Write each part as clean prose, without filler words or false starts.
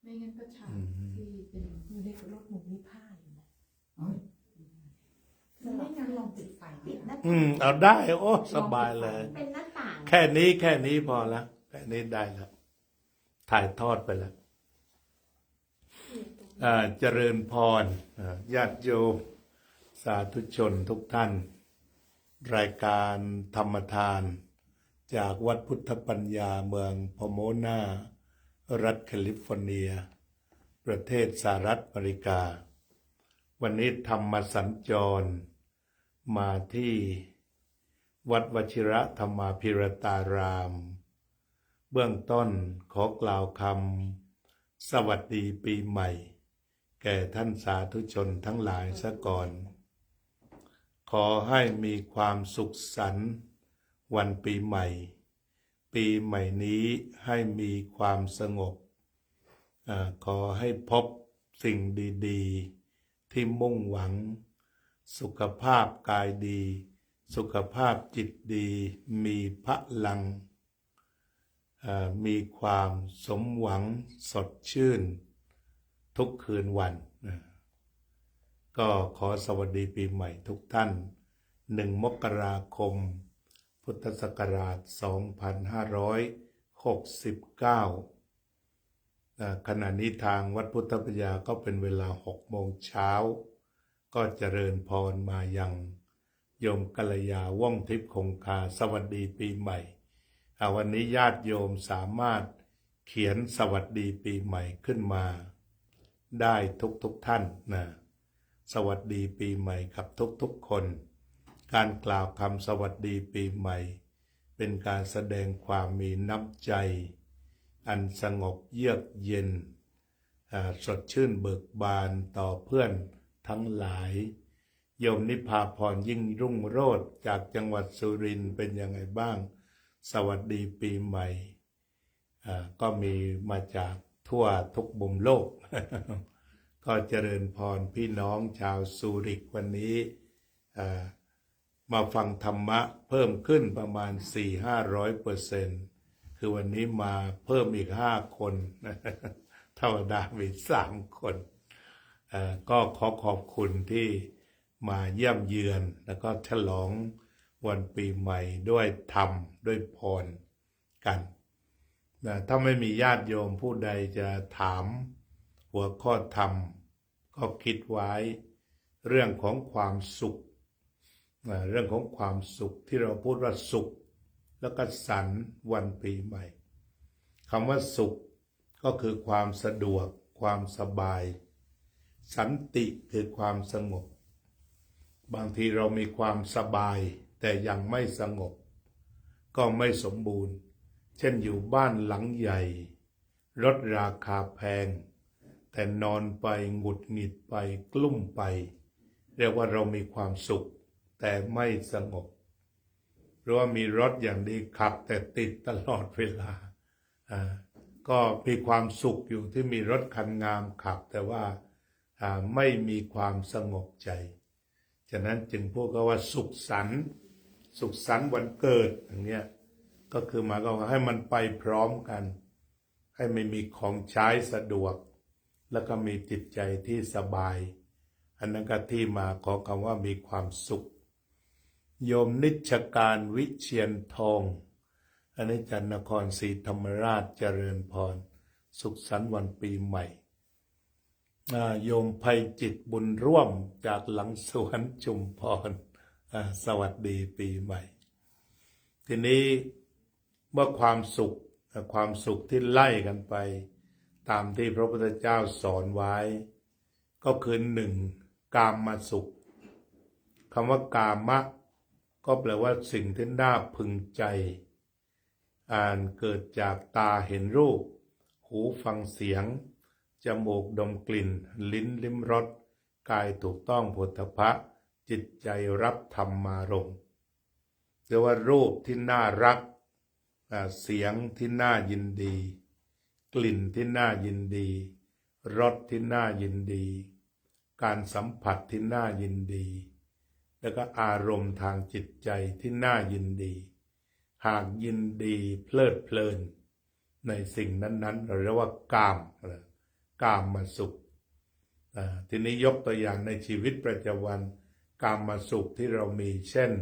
ไม่งั้นก็ฉากที่เป็นอยู่ในรถหมูมีผ้าอยู่นะไม่งั้นลองปิดไฟปิดหน้าต่างเอาได้โอ้สบายเลย เป็นหน้าต่าง แค่นี้พอแล้วแค่นี้ได้แล้วถ่ายทอดไปแล้วเจริญพรญาติโยมสาธุชนทุกท่านรายการธรรมทานจากวัดพุทธปัญญาเมืองพโมนารัฐแคลิฟอร์เนียประเทศสหรัฐอเมริกาวันนี้ธรรมสัญจรมาที่วัดวชิระธรรมาภิรตารามเบื้องต้นขอกล่าวคำสวัสดีปีใหม่แก่ท่านสาธุชนทั้งหลายซะก่อนขอให้มีความสุขสันต์วันปีใหม่ปีใหม่นี้ให้มีความสงบขอให้พบสิ่งดีๆที่มุ่งหวังสุขภาพกายดีสุขภาพจิตดีมีพลังมีความสมหวังสดชื่นทุกคืนวันก็ขอสวัสดีปีใหม่ทุกท่าน1 มกราคมพุทธศักราช 2569ขณะนี้ทางวัดพุทธปัญญาก็เป็นเวลา 6 โมงเช้าก็เจริญพรมายังโยมกัลยาว่องทิพย์คงคาสวัสดีปีใหม่วันนี้ญาติโยมสามารถเขียนสวัสดีปีใหม่ขึ้นมาได้ทุกท่านนะสวัสดีปีใหม่กับทุกคนการกล่าวคำสวัสดีปีใหม่เป็นการแสดงความมีน้ำใจอันสงบเยือกเย็นสดชื่นเบิกบานต่อเพื่อนทั้งหลายโยมนิพาพรยิ่งรุ่งโรจน์จากจังหวัดสุรินทร์เป็นยังไงบ้างสวัสดีปีใหม่ก็มีมาจากทั่วทุกมุมโลก ก็เจริญพรพี่น้องชาวซูริกวันนี้มาฟังธรรมะเพิ่มขึ้นประมาณ 400-500%คือวันนี้มาเพิ่มอีก5 คนธรรมดามี3 คนก็ขอขอบคุณที่มาเยี่ยมเยือนแล้วก็ฉลองวันปีใหม่ด้วยธรรมด้วยพรกันถ้าไม่มีญาติโยมผู้ใดจะถามหัวข้อธรรมก็คิดไว้เรื่องของความสุขเรื่องของความสุขที่เราพูดว่าสุขแล้วก็สันวันปีใหม่คำว่าสุขก็คือความสะดวกความสบายสันติคือความสงบบางทีเรามีความสบายแต่ยังไม่สงบก็ไม่สมบูรณ์เช่นอยู่บ้านหลังใหญ่รถราคาแพงแต่นอนไปหงุดหงิดไปกลุ้มไปเรียกว่าเรามีความสุขแต่ไม่สงบหรือว่ามีรถอย่างดีขับแต่ติดตลอดเวลาก็มีความสุขอยู่ที่มีรถคันงามขับแต่ว่าไม่มีความสงบใจฉะนั้นจึงพูดกันว่าสุขสันต์วันเกิดอย่างเนี้ยก็คือหมายความว่าให้มันไปพร้อมกันให้ไม่มีของใช้สะดวกแล้วก็มีจิตใจที่สบายอันนั้นก็ที่มาของคำว่ามีความสุขโยมนิชการวิเชียนทองอันนี้จันทนครศรีธรรมราชเจริญพรสุขสันต์วันปีใหม่โยมไพจิตบุญร่วมจากหลังสวนชุมพรสวัสดีปีใหม่ทีนี้เมื่อความสุขที่ไล่กันไปตามที่พระพุทธเจ้าสอนไว้ก็คือ1กามสุขคำว่ากามะก็แปลว่าสิ่งที่น่าพึงใจเกิดจากตาเห็นรูปหูฟังเสียงจมูกดมกลิ่นลิ้นลิ้มรสกายถูกต้องโผฏฐัพพะจิตใจรับธรรมารมณ์เรียกว่ารูปที่น่ารักเสียงที่น่ายินดีกลิ่นที่น่ายินดีรสที่น่ายินดีการสัมผัสที่น่ายินดีแล้วก็อารมณ์ทางจิตใจที่น่ายินดีหากยินดีเพลิดเพลินในสิ่งนั้นๆเราเรียกว่ากาม กามสุขทีนี้ยกตัวอย่างในชีวิตประจำวันกามสุขที่เรามีเช่น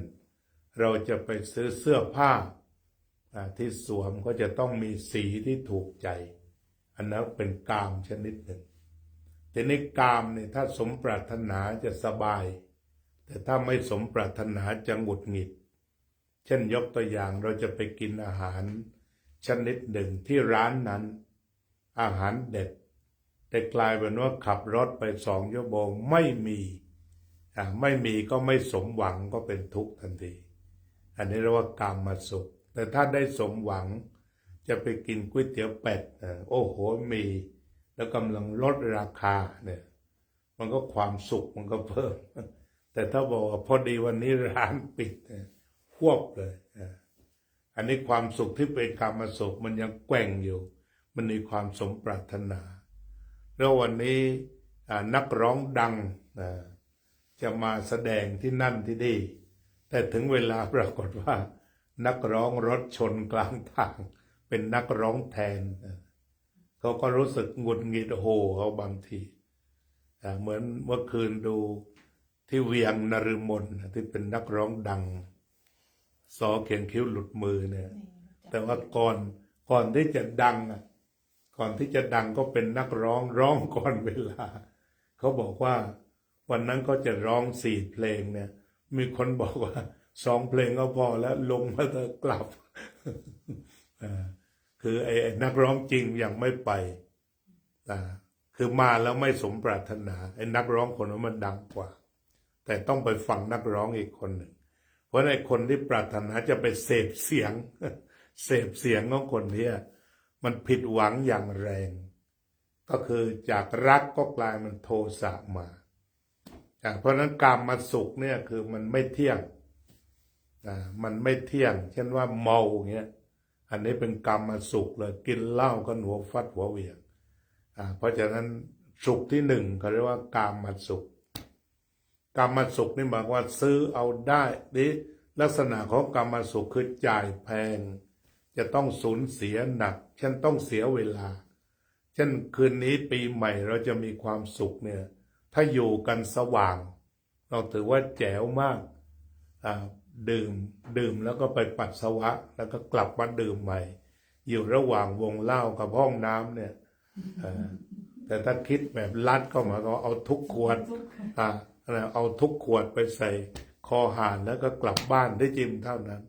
เราจะไปซื้อเสื้อผ้าที่สวมก็จะต้องมีสีที่ถูกใจอันนั้นเป็นกามชนิดหนึ่งทีนี้กามเนี่ยถ้าสมปรารถนาจะสบายแต่ถ้าไม่สมปรารถนาจะหงุดหงิดเช่นยกตัวอย่างเราจะไปกินอาหารชนิดหนึ่งที่ร้านนั้นอาหารเด็ดแต่กลายเป็นว่าขับรถไป2 ชั่วโมงไม่มีก็ไม่สมหวังก็เป็นทุกข์ทันทีอันนี้เรียกว่ากามสุขแต่ถ้าได้สมหวังจะไปกินก๋วยเตี๋ยวเป็ดโอ้โหมีแล้วกำลังลดราคาเนี่ยมันก็ความสุขมันก็เพิ่มแต่ถ้าบอกว่าพอดีวันนี้ร้านปิดควบเลยอันนี้ความสุขที่เป็นกามสุขมันยังแกว่งอยู่มันมีความสมปรารถนาแล้ววันนี้นักร้องดังจะมาแสดงที่นั่นที่นี่แต่ถึงเวลาปรากฏว่านักร้องรถชนกลางทางเป็นนักร้องแทนเขาก็รู้สึกหงุดหงิดโหเขาบางทีเหมือนเมื่อคืนดูที่เวียงนฤมลที่เป็นนักร้องดังสอเขียนคิ้วหลุดมือเนี่ยแต่ว่าก่อนที่จะดังก่อนที่จะดังก็เป็นนักร้องก่อนเวลาเขาบอกว่าวันนั้นก็จะร้อง4 เพลงเนี่ยมีคนบอกว่า2 เพลงก็พอแล้วลงมาจะกลับคือไอ้นักร้องจริงยังไม่ไปคือมาแล้วไม่สมปรารถนาไอ้นักร้องคนนั้นมันดังกว่าแต่ต้องไปฟังนักร้องอีกคนหนึ่งเพราะไอ้คนที่ปรารถนาจะไปเสพเสียงของคนนี้มันผิดหวังอย่างแรงก็คือจากรักก็กลายมันโทสะมาเพราะนั้นกามมาสุขเนี่ยคือมันไม่เที่ยงมันไม่เที่ยงเช่นว่าเมาเงี้ยอันนี้เป็นกามมาสุขเลยกินเหล้าก็หัวฟัดหัวเหวี่ยงเพราะฉะนั้นสุขที่1เขาเรียกว่ากามมาสุขกามมาสุขนี่หมายว่าซื้อเอาได้นี่ลักษณะของกามมาสุขคือจ่ายแพงจะต้องสูญเสียหนักเช่นต้องเสียเวลาเช่นคืนนี้ปีใหม่เราจะมีความสุขเนี่ยถ้าอยู่กันสว่างเราถือว่าแจ๋วมากดื่มแล้วก็ไปปัสสาวะแล้วก็กลับมาดื่มใหม่อยู่ระหว่างวงเล่ากับห้องน้ำเนี่ยแต่ถ้าคิดแบบลัดก็หมายความเอาทุกขวดเอาทุกขวดไปใส่คอหานแล้วก็กลับบ้านได้จิมเท่านั้น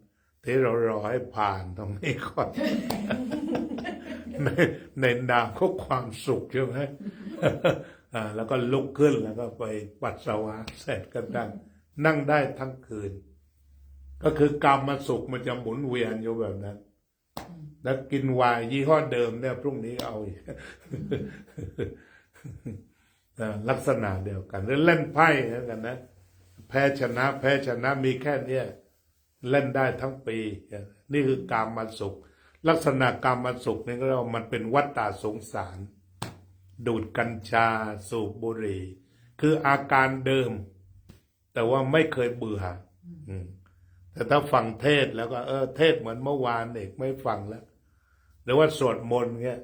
ที่เรารอให้ผ่านตรงนี้ก่อน ในนามของความสุขใช่ไหม แล้วก็ลุกขึ้นแล้วก็ไปปัสสาวะเสร็จก็นั่งได้ทั้งคืนก็คือกามมาสุขมันจะหมุนเวียนอยู่แบบนั้นแล้วกินไวน์ยี่ห้อเดิมเนี่ยพรุ่งนี้เอาอีก ลักษณะเดียวกันหรือเล่นไพ่เหมือนกันนะแพ้ชนะมีแค่เนี้ยเล่นได้ทั้งปีนี่คือกามมาสุขลักษณะกามมาสุขนี่ก็เรียกว่ามันเป็นวัฏฏะสงสารดูดกัญชาสูบบุหรี่คืออาการเดิมแต่ว่าไม่เคยเบื่อแต่ถ้าฟังเทศแล้วก็เทศเหมือนเมื่อวานเอกไม่ฟังแล้วหรือว่าสวดมนต์เงี้ย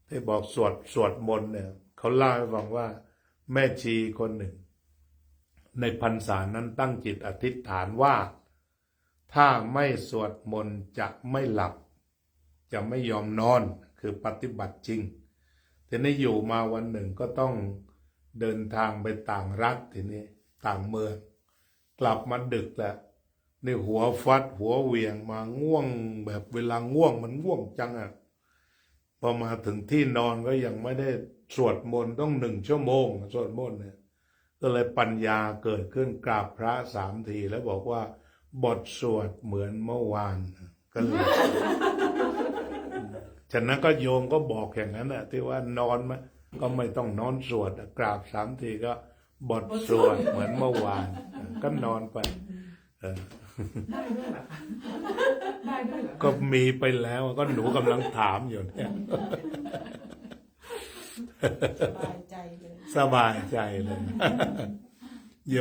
ที่บอกสวดมนต์เนี่ยเขาเล่าให้ฟังว่าแม่ชีคนหนึ่งในพรรษานั้นตั้งจิตอธิษฐานว่าถ้าไม่สวดมนต์จะไม่หลับจะไม่ยอมนอนคือปฏิบัติจริงทีนี้อยู่มาวันหนึ่งก็ต้องเดินทางไปต่างรัฐทีนี้ต่างเมืองกลับมาดึกแล้วนี่หัวฟัดหัวเหวี่ยงมาง่วงแบบเวลาง่วงมันง่วงจังพอมาถึงที่นอนก็ยังไม่ได้สวดมนต์ต้อง1 ชั่วโมงสวดมนต์เนี่ยก็เลยปัญญาเกิดขึ้นกราบพระ3 ทีแล้วบอกว่าบทสวดเหมือนเมื่อวานก็เลย ฉะนั้นก็โยมก็บอกอย่างนั้นที่ว่านอนมาก็ไม่ต้องนอนสวดกราบ3 ทีก็บทสวดเหมือนเมื่อวานก็นอนไปได้ด้วยเหรอคะได้ด้วยเหรอก็มีไปแล้วก็หนูกำลังถามอยู่เนี่ยสบายใจเลยสบายใจเลยโ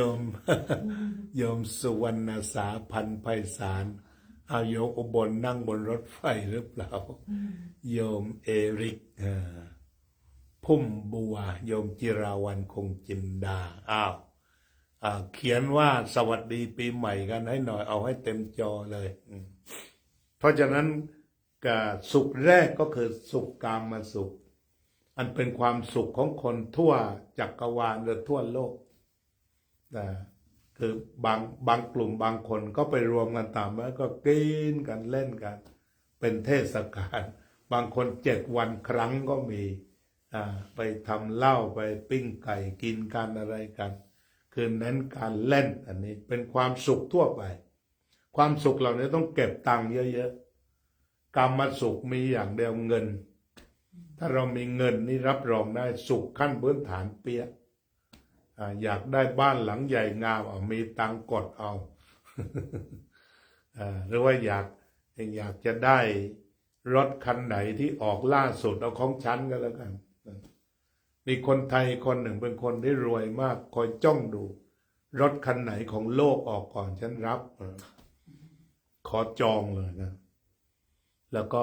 ยมสุวรรณสาพันธ์ไพศาลเอาโยมอุบลนั่งบนรถไฟหรือเปล่าโยมเอริกพ พุ่มบัวโยมจิราวันคงจินดาเขียนว่าสวัสดีปีใหม่กันให้หน่อยเอาให้เต็มจอเลยเพราะฉะนั้นสุขแรกก็คือสุขกามสุขอันเป็นความสุขของคนทั่วจักรวาลหรือทั่วโลกคือบางกลุ่มบางคนก็ไปรวมกันตามแล้วก็กินกันเล่นกันเป็นเทศกาลบางคน7 วันครั้งก็มีไปทำเหล้าไปปิ้งไก่กินกันอะไรกันคือเน้นการเล่นอันนี้เป็นความสุขทั่วไปความสุขเหล่านี้ต้องเก็บตังค์เยอะๆกามสุขมีอย่างเดียวเงินถ้าเรามีเงินนี่รับรองได้สุขขั้นพื้นฐานเปี้ยอยากได้บ้านหลังใหญ่งามมีตังค์กดเอาหรือว่าอยากจะได้รถคันไหนที่ออกล่าสุดเอาของฉันก็แล้วกันมีคนไทยคนหนึ่งเป็นคนที่รวยมากคอยจ้องดูรถคันไหนของโลกออกก่อนฉันรับขอจองเลยนะแล้วก็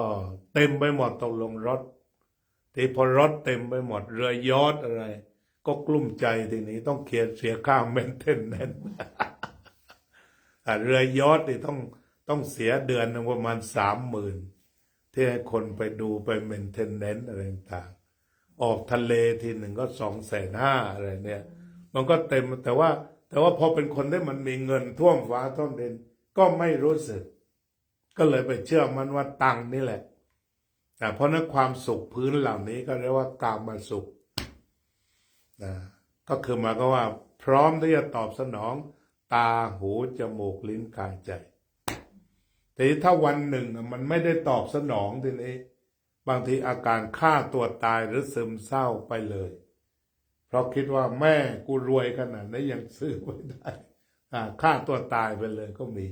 เต็มไปหมดตกลงรถที่พอรถเต็มไปหมดเรือยอชต์อะไรก็กลุ้มใจทีนี้ต้องเสียค่าเมนเทนแนนซ์เรือยอชต์นี่ต้องเสียเดือนนึงประมาณ30,000ที่ให้คนไปดูไปเมนเทนแนนซ์อะไรต่างออกทะเลทีหนึ่งก็250,000อะไรเนี่ยมันก็เต็มแต่ว่าพอเป็นคนที่มันมีเงินท่วมฟ้าท่วมดินก็ไม่รู้สึกก็เลยไปเชื่อมันว่าตังค์นี่แหละเพราะนั้นความสุขพื้นเหล่านี้ก็เรียกว่ากามสุขก็คือหมายก็ว่าพร้อมที่จะตอบสนองตาหูจมูกลิ้นกายใจแต่ถ้าวันหนึ่งมันไม่ได้ตอบสนองทีนี้บางทีอาการฆ่าตัวตายหรือซึมเศร้าไปเลยเพราะคิดว่าแม่กูรวยขนาดนี้ยังซื้อไม่ได้ฆ่าตัวตายไปเลยก็มี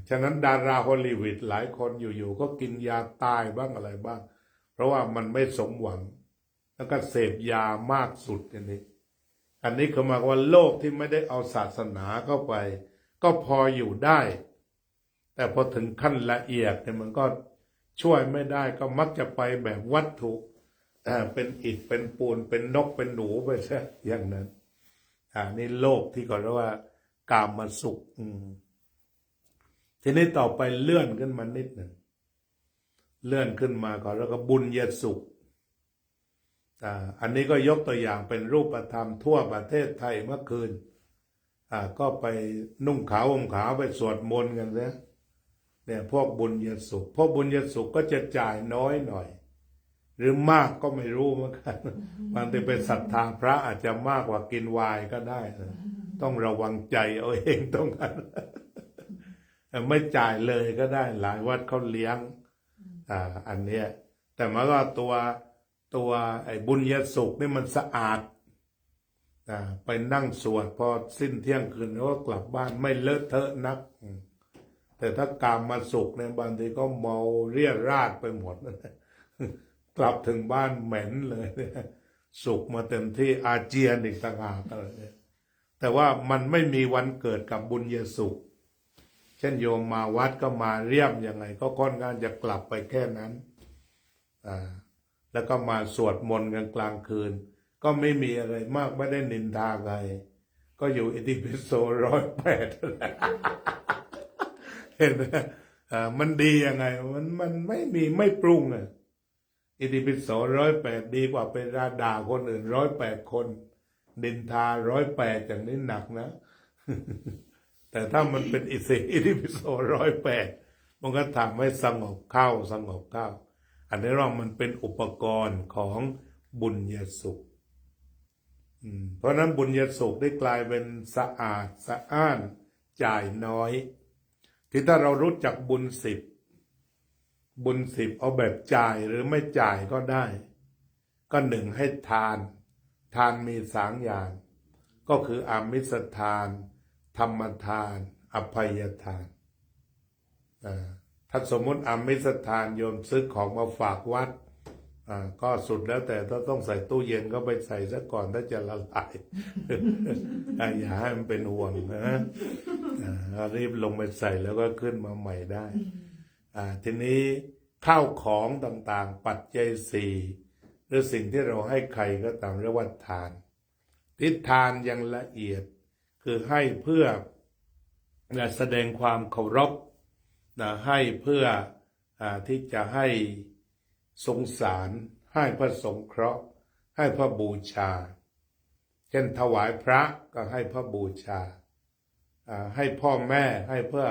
ฉะนั้นดาราฮอลลีวูดหลายคนอยู่ๆก็กินยาตายบ้างอะไรบ้างเพราะว่ามันไม่สมหวังแล้วก็เสพยามากสุดอันนี้คือหมายว่าโลกที่ไม่ได้เอาศาสนาเข้าไปก็พออยู่ได้แต่พอถึงขั้นละเอียดเนี่ยมันก็ช่วยไม่ได้ก็มักจะไปแบบวัตถุเป็นอิฐเป็นปูนเป็นนกเป็นหนูไปซะอย่างนั้นนี่โลกที่เขาเรียกว่ากามสุขทีนี้ต่อไปเลื่อนขึ้นมานิดหนึ่งเลื่อนขึ้นมาก่อนแล้วก็บุญญสุขอันนี้ก็ยกตัวอย่างเป็นรูปธรรมทั่วประเทศไทยเมื่อคืนก็ไปนุ่งขาวห่มขาวไปสวดมนต์กันนะเนี่ยพวกบุญญสุขพวกบุญญสุขก็จะจ่ายน้อยหน่อยหรือมากก็ไม่รู้เหมือนกันบางทีเป็นศรัทธาพระอาจจะมากกว่ากินไวน์ก็ได้ต้องระวังใจเอาเองตรงนั้นไม่จ่ายเลยก็ได้หลายวัดเขาเลี้ยงอันเนี้ยแต่มันก็ตัวไอ้บุญญสุขนี่มันสะอาดไปนั่งสวดพอสิ้นเที่ยงคืนแล้วก็กลับบ้านไม่เลอะเทอะนักแต่ถ้ากามมาสุขเนี่ยบางทีก็เมาเรี่ยราดไปหมดกลับถึงบ้านเหม็นเลยสุขมาเต็มที่อาเจียนอีกต่างหากอะไรเนี่ยแต่ว่ามันไม่มีวันเกิดกับบุญญสุขเช่นโยมมาวัดก็มาเรียมยังไงก็ค่อนข้างจะกลับไปแค่นั้นแล้วก็มาสวดมนต์กันกลางคืนก็ไม่มีอะไรมากไม่ได้นินทาใครก็อยู่อิติปิโส108เห็นไหมมันดียังไงมันไม่ปรุงอิติปิโส108ดีกว่าเป็นด่าคนอื่น108คนนินทา108อย่างนี้หนักนะ แต่ถ้ามันเป็นอิติปิโส108มันก็ทำให้สงบเข้าอันนี้เรามันเป็นอุปกรณ์ของบุญญสุขเพราะนั้นบุญญสุขได้กลายเป็นสะอาดสะอ้านจ่ายน้อยที่ถ้าเรารู้จักบุญ10เอาแบบจ่ายหรือไม่จ่ายก็ได้ก็หนึ่งให้ทานมี3อย่างก็คืออามิสทานธรรมทานอภัยทานถ้าสมมติอามิสทานโยมซื้อของมาฝากวัดก็สุดแล้วแต่ถ้าต้องใส่ตู้เย็นก็ไปใส่ซะก่อนถ้าจะละลาย อย่าให้มันเป็นห่วงนะรีบลงไปใส่แล้วก็ขึ้นมาใหม่ได้ทีนี้ข้าวของต่างๆปัจจัย4 หรือสิ่งที่เราให้ใครก็ตามเรียกว่าทานที่ทานอย่างละเอียดคือให้เพื่อแสดงความเคารพให้เพื่อที่จะให้สงสารให้เพื่อสงเคราะห์ให้เพื่อบูชาเช่นถวายพระก็ให้เพื่อบูชาให้พ่อแม่ให้เพื่อ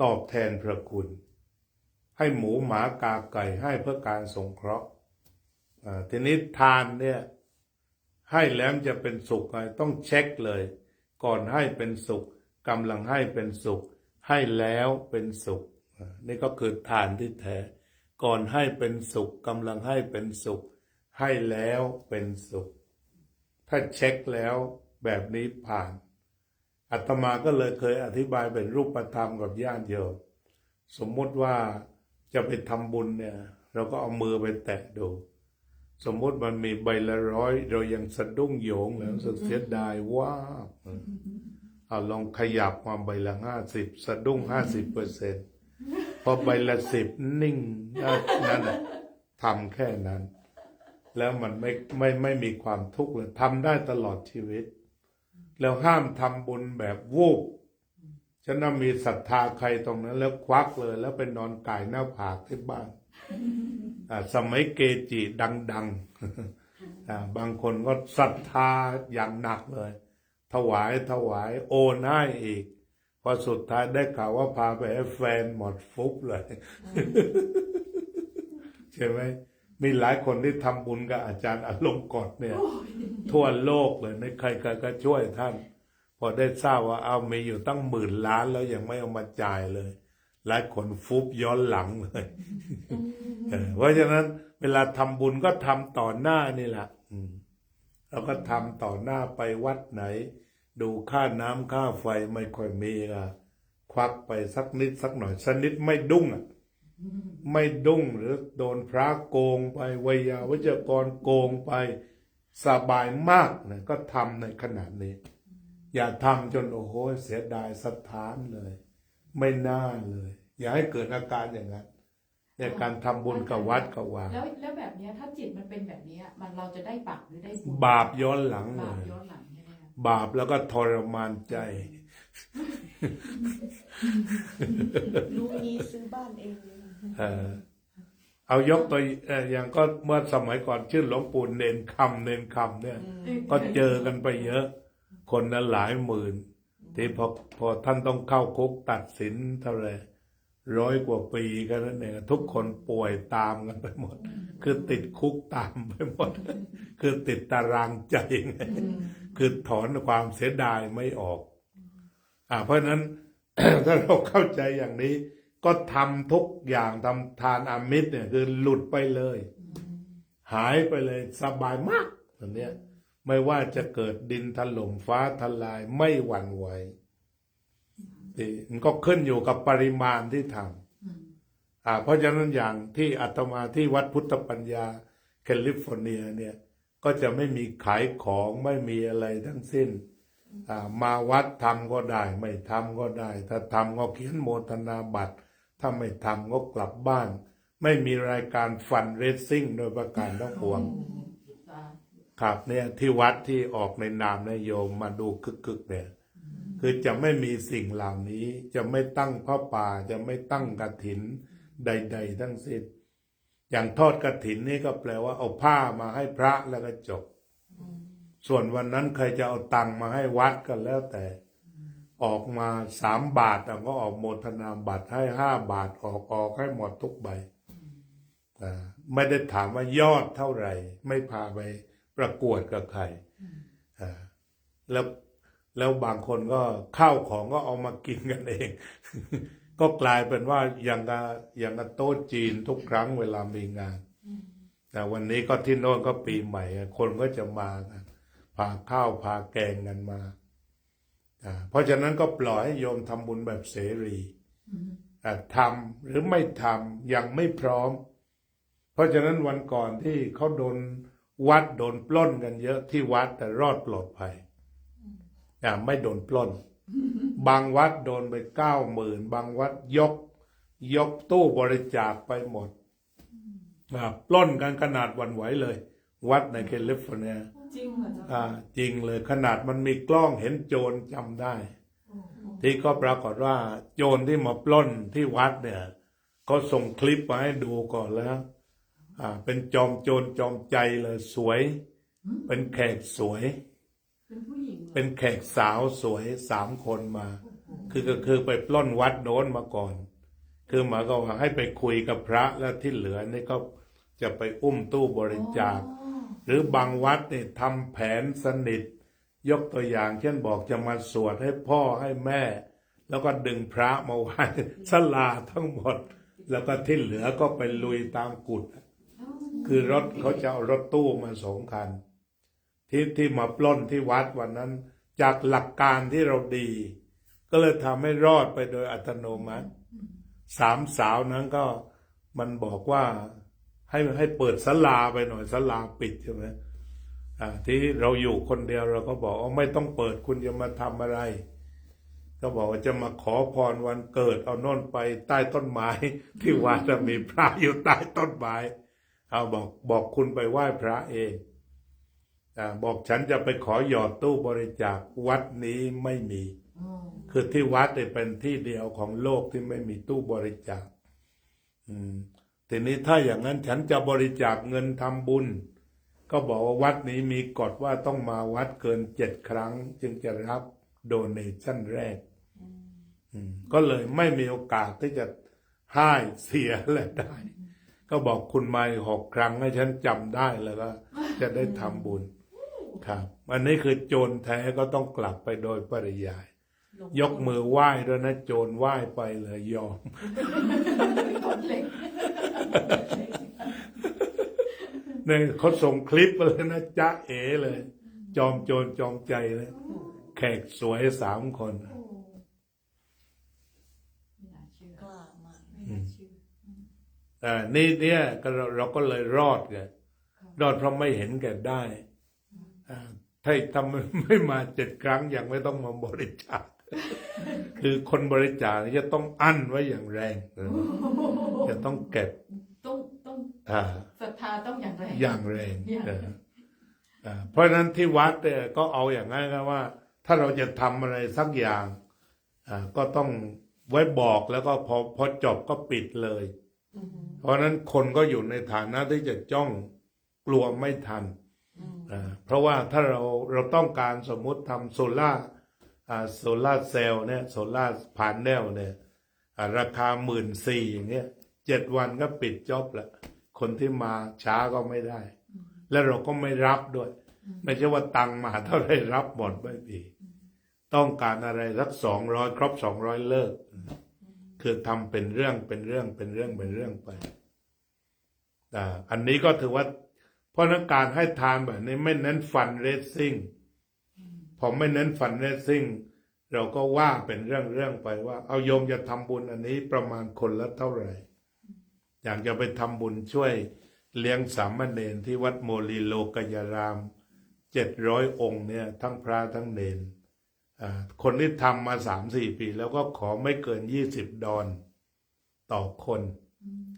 ตอบแทนพระคุณให้หมูหมากาไก่ให้เพื่อการสงเคราะห์ทีนี้ทานเนี่ยให้แล้วจะเป็นสุขไงต้องเช็คเลยก่อนให้เป็นสุขกำลังให้เป็นสุขให้แล้วเป็นสุขนี่ก็คือทานที่แท้ก่อนให้เป็นสุขกำลังให้เป็นสุขให้แล้วเป็นสุขถ้าเช็คแล้วแบบนี้ผ่านอาตมาก็เลยเคยอธิบายเป็นรูปธรรมกับญาติโยมสมมติว่าจะไปทำบุญเนี่ยเราก็เอามือไปแตะดูสมมติมันมีใบละ100เรายังสะดุ้งโยงแล้วรู้สึกเสียดายว่าเอาลองขยับมาใบละ50สะดุ้ง50%พอใบละ10นิ่งนั่นแหละทำแค่นั้นแล้วมันไม่มีความทุกข์เลยทำได้ตลอดชีวิตแล้วห้ามทำบุญแบบวูบฉันน่ะมีศรัทธาใครตรงนั้นแล้วควักเลยแล้วไปนอนก่ายหน้าผากที่บ้านสมัยเกจิดังๆบางคนก็ศรัทธาอย่างหนักเลยถวายโอนให้อีกพอสุดท้ายได้ข่าวว่าพาไปให้แฟนหมดฟุบเลยใช่ไหมมีหลายคนที่ทำบุญกับอาจารย์อลงกฎเนี่ยทั่วโลกเลยใครก็ช่วยท่านพอได้ทราบว่าเอามีอยู่ตั้ง10,000 ล้านแล้วยังไม่เอามาจ่ายเลยหลายคนฟุบย้อนหลังเลยเพราะฉะนั้นเวลาทำบุญก็ทำต่อหน้านี่แหละเราก็ทำต่อหน้าไปวัดไหนดูค่าน้ำค่าไฟไม่ค่อยมีควักไปสักนิดสักหน่อยสักนิดไม่ดุ้งไม่ดุ้งหรือโดนพระโกงไปวิยาวัจกรโกงไปสบายมากนะก็ทำในขนาดนี้อย่าทำจนโอ้โหเสียดายสถานเลยไม่น่าเลยอย่าให้เกิดอาการอย่างนั้นในการทำบุญกับวัดกับวาแล้วแบบนี้ถ้าจิตมันเป็นแบบนี้มันเราจะได้บาปหรือได้บุญบาปย้อนหลังเล บาป ย ย้อนหลังใช่ไหมคะบาปแล้วก็ทรมานใจลูกนี้ซื้อบ้านเองเลยเอายกตัวอย่างก็เมื่อสมัยก่อนชื่อหลวงปู่เนนคำเนี่ยก็เจอกันไปเยอะคนนั้นหลายหมื่นที่พอท่านต้องเข้าคุกตัดสินเท่าไหร่100 กว่าปีกันนั่นเองทุกคนป่วยตามกันไปหมดคือติดคุกตามไปหมดคือติดตารางใจคือถอนความเสียดายไม่ออกเพราะฉะนั้น ถ้าเราเข้าใจอย่างนี้ก็ทำทุกอย่างทำทานอามิตรเนี่ยคือหลุดไปเลยหายไปเลยสบายมากแบบนี้ไม่ว่าจะเกิดดินถล่มฟ้าทลายไม่หวั่นไหวมันก็ขึ้นอยู่กับปริมาณที่ทำเพราะฉะนั้นอย่างที่อาตมาที่วัดพุทธปัญญาแคลิฟอร์เนียเนี่ยก็จะไม่มีขายของไม่มีอะไรทั้งสิ้นมาวัดทำก็ได้ไม่ทำก็ได้ถ้าทำก็เขียนโมทนาบัตรถ้าไม่ทำก็กลับบ้านไม่มีรายการฟันเรซซิ่งโดยประการทั้งปวงครับเนี่ยที่วัดที่ออกในนามนายโยมมาดูคึกเนี่ยคือจะไม่มีสิ่งเหล่านี้จะไม่ตั้งพระป่าจะไม่ตั้งกฐินใดๆทั้งสิ้นอย่างทอดกฐินนี่ก็แปลว่าเอาผ้ามาให้พระแล้วก็จบส่วนวันนั้นใครจะเอาตังมาให้วัดก็แล้วแต่ออกมา3 บาทก็ออกโมทนาบัตรให้5 บาทออกให้หมดทุกใบไม่ได้ถามว่ายอดเท่าไหร่ไม่พาไปประกวดกับใครแล้วบางคนก็ข้าวของก็เอามากินกันเอง ก็กลายเป็นว่าอย่างกับโต๊ะจีนทุกครั้งเวลามีงานแต่วันนี้ก็ที่โน่นก็ปีใหม่คนก็จะมากันพาข้าวพาแกงกันมาเพราะฉะนั้นก็ปล่อยให้โยมทำบุญแบบเสรีทำหรือไม่ทำยังไม่พร้อมเพราะฉะนั้นวันก่อนที่เขาโดนวัดโดนปล้นกันเยอะที่วัดแต่รอดปลอดภัยไม่โดนปล้นบางวัดโดนไป90,000บางวัดยกตู้บริจาคไปหมด ปล้นกันขนาดหวั่นไหวเลย วัดในแคลิฟอร์เนีย จริงเหรอเจ้า จริงเลยขนาดมันมีกล้องเห็นโจรจำได้ ที่ก็ปรากฏว่าโจรที่มาปล้นที่วัดเนี่ยก็ส่งคลิปมาให้ดูก่อนแล้วเป็นจอมโจรจอมใจเลยสวย เป็นแขกสวย เป็นผู้หญิงเหรอ เป็นแขกสาวสวย3 คนมา คือไปปล้นวัดโน้นมาก่อน คือหมายก็ว่าให้ไปคุยกับพระแล้วที่เหลือนี่ก็จะไปอุ้มตู้บริจาค หรือบางวัดนี่ทำแผนสนิท ยกตัวอย่างเช่นบอกจะมาสวดให้พ่อให้แม่ แล้วก็ดึงพระมาไว้ ศาลาทั้งหมด แล้วก็ที่เหลือก็ไปลุยตามกุฏคือรถเขาจะเอารถตู้มา2 คัน ที่มาปล้นที่วัดวันนั้น จากหลักการที่เราดี ก็เลยทำให้รอดไปโดยอัตโนมัติ3 สาวนั้นก็มันบอกว่าให้เปิดศาลาไปหน่อยศาลาปิดใช่ไหมที่เราอยู่คนเดียวเราก็บอกว่าไม่ต้องเปิดคุณจะมาทำอะไร ก็บอกว่าจะมาขอพรวันเกิดเอาโน่นไปใต้ต้นไม้ ที่วัดจะมีพระอยู่ใต้ต้นไม้เอาบอกคุณไปไหว้พระเองบอกฉันจะไปขอหยอดตู้บริจาควัดนี้ไม่มี คือที่วัดเนี่ยเป็นที่เดียวของโลกที่ไม่มีตู้บริจาคทีนี้ถ้าอย่างนั้นฉันจะบริจาคเงินทำบุญ ก็บอกว่าวัดนี้มีกฎว่าต้องมาวัดเกิน7 ครั้งจึงจะรับโดเนชั่นแรกก็เลยไม่มีโอกาสที่จะให้เสียอะไรได้ ก็บอกคุณมา6 ครั้งให้ฉันจำได้แล้วก็จะได้ทำบุญครับอันนี้คือโจรแท้ก็ต้องกลับไปโดยปริยาย ยกมือไหว้ด้วยนะโจรไหว้ไปเลยยอม คนเล็ก เนี่ยเขาส่งคลิปมาเลยนะจ๊ะเอ๋เลย จอมโจรจอมใจเลยแขกสวย3 คน ไม่น่าเชื่อก ล้ามาก ไม่น่าเชื่อ นี่เนี่ยเราก็เลยรอดไงรอดเพราะไม่เห็นแก่ได้ถ้าทำไม่มา7 ครั้งยังไม่ต้องมาบริจาค คือคนบริจาคจะต้องอั้นไว้อย่างแรงจะต้องเก็บ ต้องศรัทธาต้องอย่างไร อย่างแรงเพราะฉะนั้นที่วัดเนี่ยก็เอาอย่างนั้นนะว่า ถ้าเราจะทำอะไรสักอย่างก็ต้องไว้บอกแล้วก็พอจบก็ปิดเลย เพราะฉะนั้นคนก็อยู่ในฐานะที่จะจ้องกลัวไม่ทันเพราะว่าถ้าเราต้องการสมมุติทำโซล่าเซลล์เนี่ยโซล่าพาเนลเนี่ยราคา14,000อย่างเงี้ย7 วันก็ปิดจ็อบละคนที่มาช้าก็ไม่ได้ แล้วเราก็ไม่รับด้วย ไม่ใช่ว่าตังมาเท่าไรรับหมดไม่มีต้องการอะไรสัก200 ครบ200เลิกคือทำเป็นเรื่องไปอันนี้ก็ถือว่าเพราะนักการให้ทานแบบนี้ไม่เน้นฟันเรซซิ่งพอไม่เน้นฟันเรซซิ่งเราก็ว่าเป็นเรื่องไปว่าเอาโยมจะทำบุญอันนี้ประมาณคนละเท่าไหร่อยากจะไปทำบุญช่วยเลี้ยงสามเณรที่วัดโมลีโลกยาราม700 องค์เนี่ยทั้งพระทั้งเณรคนที่ทำมา 3-4 ปีแล้วก็ขอไม่เกิน20 ดอลต่อคน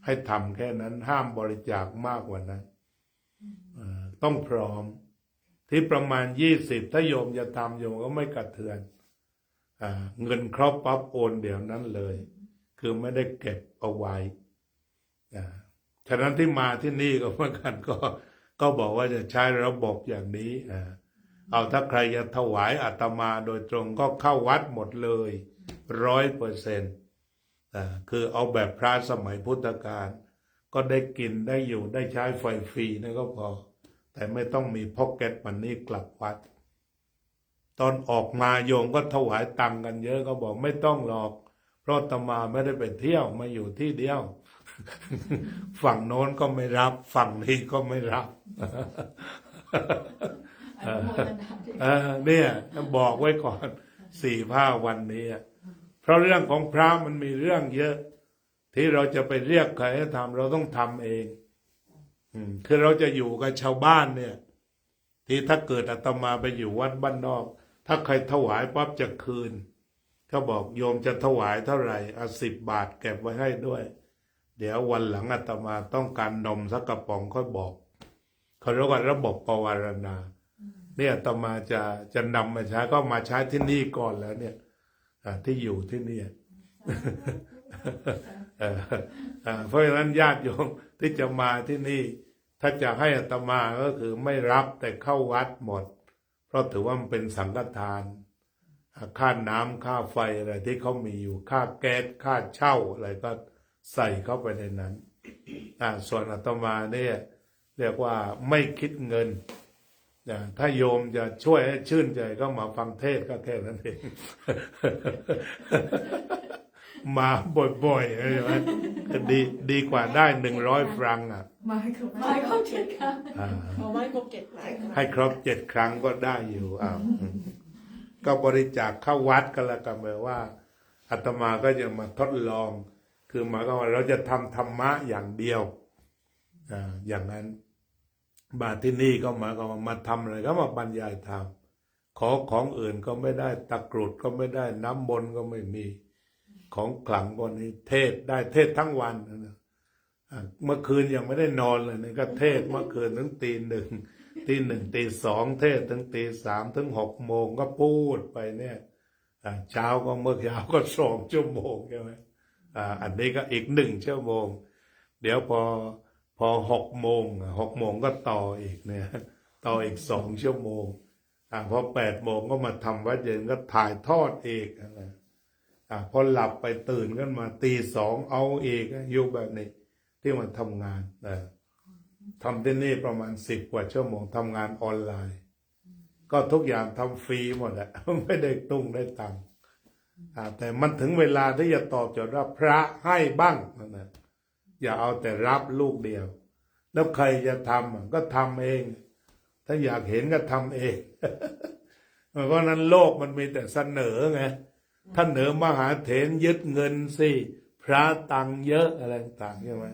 ให้ทำแค่นั้นห้ามบริจาคมากกว่านั้นต้องพร้อมที่ประมาณ20ถ้าโยมจะทำโยมก็ไม่กระเทือนเงินครบปั๊บโอนเดี๋ยวนั้นเลยคือไม่ได้เก็บเอาไว้ฉะนั้นที่มาที่นี่ก็เหมือนกันก็บอกว่าจะใช้ระบบอย่างนี้เอาถ้าใครจะถวายอาตมาโดยตรงก็เข้าวัดหมดเลย 100%คือเอาแบบพระสมัยพุทธกาลก็ได้กินได้อยู่ได้ใช้ไฟฟรีนะก็พอแต่ไม่ต้องมีพ็อกเก็ตมันนี่กลับวัดตอนออกมาโยมก็ถวายตังค์กันเยอะก็บอกไม่ต้องหรอกเพราะอาตมาไม่ได้ไปเที่ยวมาอยู่ที่เดียว ฝั่งโน้นก็ไม่รับฝั่งนี้ก็ไม่รับ อนุโมทนาด้วย เนี่ยบอกไว้ก่อน4-5 วันนี้เพราะเรื่องของพระมันมีเรื่องเยอะที่เราจะไปเรียกใครให้ทำเราต้องทำเองคือเราจะอยู่กับชาวบ้านเนี่ยที่ถ้าเกิดอาตมาไปอยู่วัดบ้านนอกถ้าใครถวายปั๊บจะคืนเขาบอกโยมจะถวายเท่าไหร่10 บาทเก็บไว้ให้ด้วย เดี๋ยววันหลังอาตมาต้องการนมสักกระป๋องค่อยบอกเขาเรียกว่าระบบปวารณาเนี่ยอาตมาจะนำมาใช้ก็มาใช้ที่นี่ก่อนแล้วเนี่ยที่อยู่ที่นี่เพราะฉะนั้นญาติโยมที่จะมาที่นี่ถ้าจะให้อาตมาก็คือไม่รับแต่เข้าวัดหมดเพราะถือว่ามันเป็นสังฆทานค่าน้ำค่าไฟอะไรที่เขามีอยู่ค่าแก๊สค่าเช่าอะไรก็ใส่เข้าไปในนั้นส่วนอาตมาเนี่ยเรียกว่าไม่คิดเงินถ้าโยมจะช่วยให้ชื่นใจก็มาฟังเทศก็แค่นั้นเอง มาบ่อยๆใช่ไหมก็ดีกว่าได้100 ฟรังมาให้ครบ7 ครั้ง เอาไว้ก็เก็บหลายครั้ง ให้ครบ7 ครั้งก็ได้อยู่ก็บริจาคเข้าวัดก็แล้วกันแปลว่าอาตมาก็จะมาทดลองคือหมายความว่าเราจะทำธรรมะอย่างเดียวอย่างนั้นมาที่นี่ก็หมายความว่ามาทำอะไรก็มาบรรยายธรรมของอื่นก็ไม่ได้ตะกรุดก็ไม่ได้น้ำมนต์ก็ไม่มีของขลังบนนี้เทศได้เทศทั้งวันนะเมื่อคืนยังไม่ได้นอนเลยนี่ก็เทศเมื่อคืนถึงตี 1 ตี 1 ตี 2เทศถึงตี 3ถึง6 โมงก็พูดไปเนี่ยเช้าก็เมื่อเช้าก็2 ชั่วโมงใช่ไหมอันนี้ก็อีก1 ชั่วโมงเดี๋ยวพอ6 โมงก็ต่ออีกเนี่ยต่ออีก2 ชั่วโมงพอ8 โมงก็มาทำวัดเย็นก็ถ่ายทอดอีกนะพอหลับไปตื่นกันมาตี 2เอาอีกอยู่แบบนี้ที่มันทำงานทำที่นี่ประมาณ10 กว่าชั่วโมงทำงานออนไลน์ ก็ทุกอย่างทำฟรีหมดแหละไม่ได้ตุ้งได้ตังค์แต่มันถึงเวลาที่จะตอบโจทย์ว่าพระให้บ้างนะอย่าเอาแต่รับลูกเดียวแล้วใครจะทำก็ทำเองถ้าอยากเห็นก็ทำเอง เพราะนั้นโลกมันมีแต่เสนอไงท่านเหนือมหาเถรยึดเงินสิพระตังเยอะอะไรต่างใช่ไหม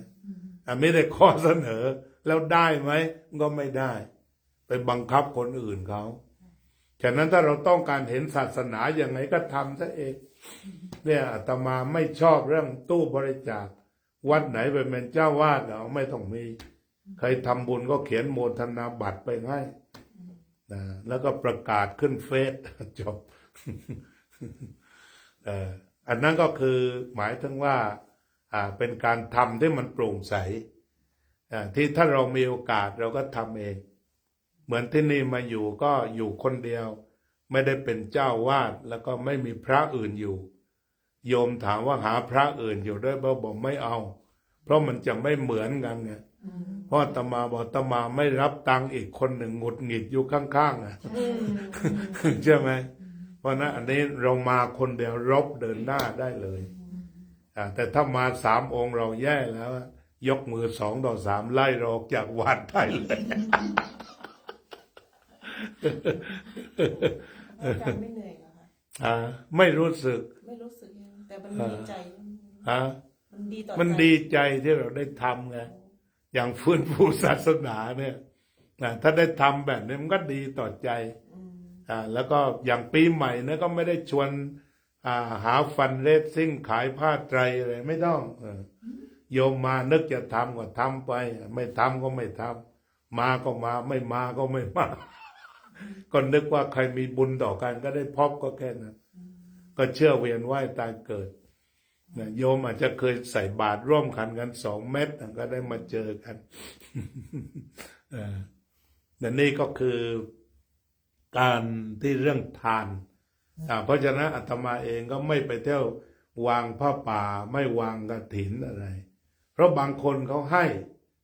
ไม่ได้ข้อเสนอแล้วได้ไหมก็ไม่ได้ไปบังคับคนอื่นเขาฉะนั้นถ้าเราต้องการเห็นศาสนาอย่างไรก็ทำซะเองเนี่ยอาตมาไม่ชอบเรื่องตู้บริจาควัดไหนไปเป็นเจ้าวาดเราไม่ต้องมีใครทำบุญก็เขียนโมทนาบัตรไปให้แล้วก็ประกาศขึ้นเฟซจบอันนั้นก็คือหมายถึงว่าเป็นการทำที่มันโปร่งใสที่ถ้าเรามีโอกาสเราก็ทำเองเหมือนที่นี่มาอยู่ก็อยู่คนเดียวไม่ได้เป็นเจ้าวาดแล้วก็ไม่มีพระอื่นอยู่โยมถามว่าหาพระอื่นอยู่ด้วยบอกไม่เอาเพราะมันจะไม่เหมือนกันไงเพราะอาตมาบอกอาตมาไม่รับตังค์อีกคนหนึ่งหงุดหงิดอยู่ข้างๆใช่ไหมเพราะนั้นอันนี้เรามาคนเดียวรบเดินหน้าได้เลยแต่ถ้ามา3 องค์เราแย่แล้วยกมือ2 ต่อ 3ไล่เราออกจากวัดได้เลย อาจารย์ไม่เหนื่อยเหรอคะ ไม่รู้สึกแต่มันดีใจมันดีต่อ มันดีใจที่เราได้ทำไงอย่างฟื้นฟูศาสนาเนี่ยถ้าได้ทำแบบนี้มันก็ดีต่อใจแล้วก็อย่างปีใหม่เนี่ยก็ไม่ได้ชวนหาฟันเรซซิ่งขายผ้าไตรอะไรไม่ต้องโยมมานึกจะทำก็ทำไปไม่ทำก็ไม่ทำมาก็มาไม่มาก็ไม่มาก็นึกว่าใครมีบุญต่อกันก็ได้พบก็แค่นั้นก็เชื่อเวียนว่ายตายเกิดโยมอาจจะเคยใส่บาตรร่วมกัน2 เม็ดก็ได้มาเจอกันแต่นี่ก็คือการที่เรื่องทานเพราะฉะนั้นอาตมาเองก็ไม่ไปเที่ยววางผ้าป่าไม่วางกฐินอะไรเพราะบางคนเขาให้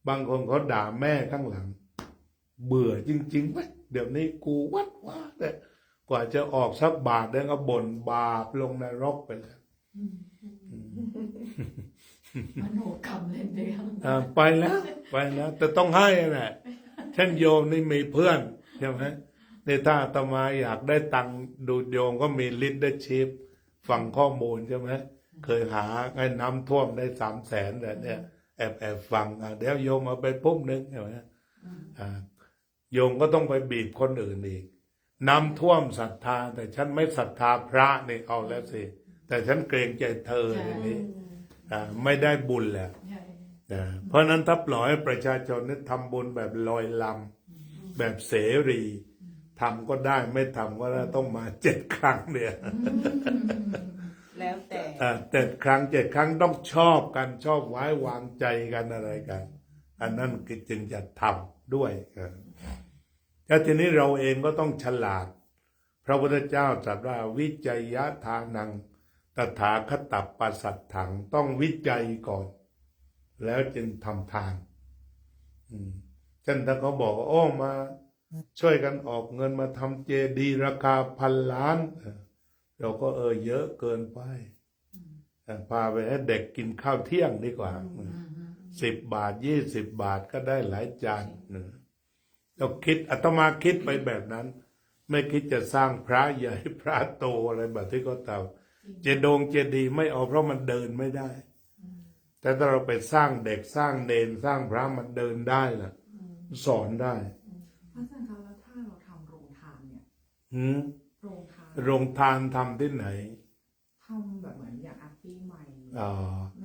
บางคนเขาด่าแม่ข้างหลังเบื่อจริงๆไหมเดี๋ยวนี้กูวัดว่าแต่กว่าจะออกสักบาทแล้วก็บ่นบาปลงนรกไปแล้วมโนกรรมเล่นเดียวไปแล้วแต่ต้องให้แหละเช่นโยมนี่มีเพื่อนใช่ไหมในถ้าอาตมาอยากได้ตังค์ดูโยมก็มีลิดเดอร์ชิพฟังข้อมูลใช่ไหมเคยหาไอ้น้ำท่วมได้300,000แต่เนี่ยแอบฟังเดี๋ยวโยมเอาไปปุ๊บนึงใช่ไหมโยมก็ต้องไปบีบคนอื่นอีกน้ำท่วมศรัทธาแต่ฉันไม่ศรัทธาพระนี่เอาแล้วสิแต่ฉันเกรงใจเธออย่างนี้ไม่ได้บุญแหละ เพราะฉะนั้นถ้าปล่อยให้ประชาชนนี่ทำบุญแบบลอยลำแบบเสรีทำก็ได้ไม่ทำก็ได้ต้องมา7 ครั้งเนี่ย แล้วแต่ 7 ครั้ง 7 ครั้งต้องชอบกันชอบไว้วางใจกันอะไรกัน อันนั้นจึงจะทำด้วยแล้วทีนี้เราเองก็ต้องฉลาดพระพุทธเจ้าตรัสว่าวิจัยทานังตถาคตปัสสัทถังต้องวิจัยก่อนแล้วจึงทำทานเช่นถ้าเขาบอกว่าโอ้มาช่วยกันออกเงินมาทำเจดีย์ราคา1,000,000,000เราก็เยอะเกินไปพาไปให้เด็กกินข้าวเที่ยงดีกว่า10 บาท20 บาทก็ได้หลายจานเราคิดอาตมาคิดไปแบบนั้นไม่คิดจะสร้างพระใหญ่พระโตอะไรแบบที่เขาทำเจดีย์ไม่เอาเพราะมันเดินไม่ได้แต่ถ้าเราไปสร้างเด็กสร้างเนรสร้างพระมันเดินได้ล่ะสอนได้ พระอาจารย์คะแล้วถ้าเราทำโรงทานเนี่ยโรงทานทำที่ไหนทำแบบเหมือนอย่างปีใหม่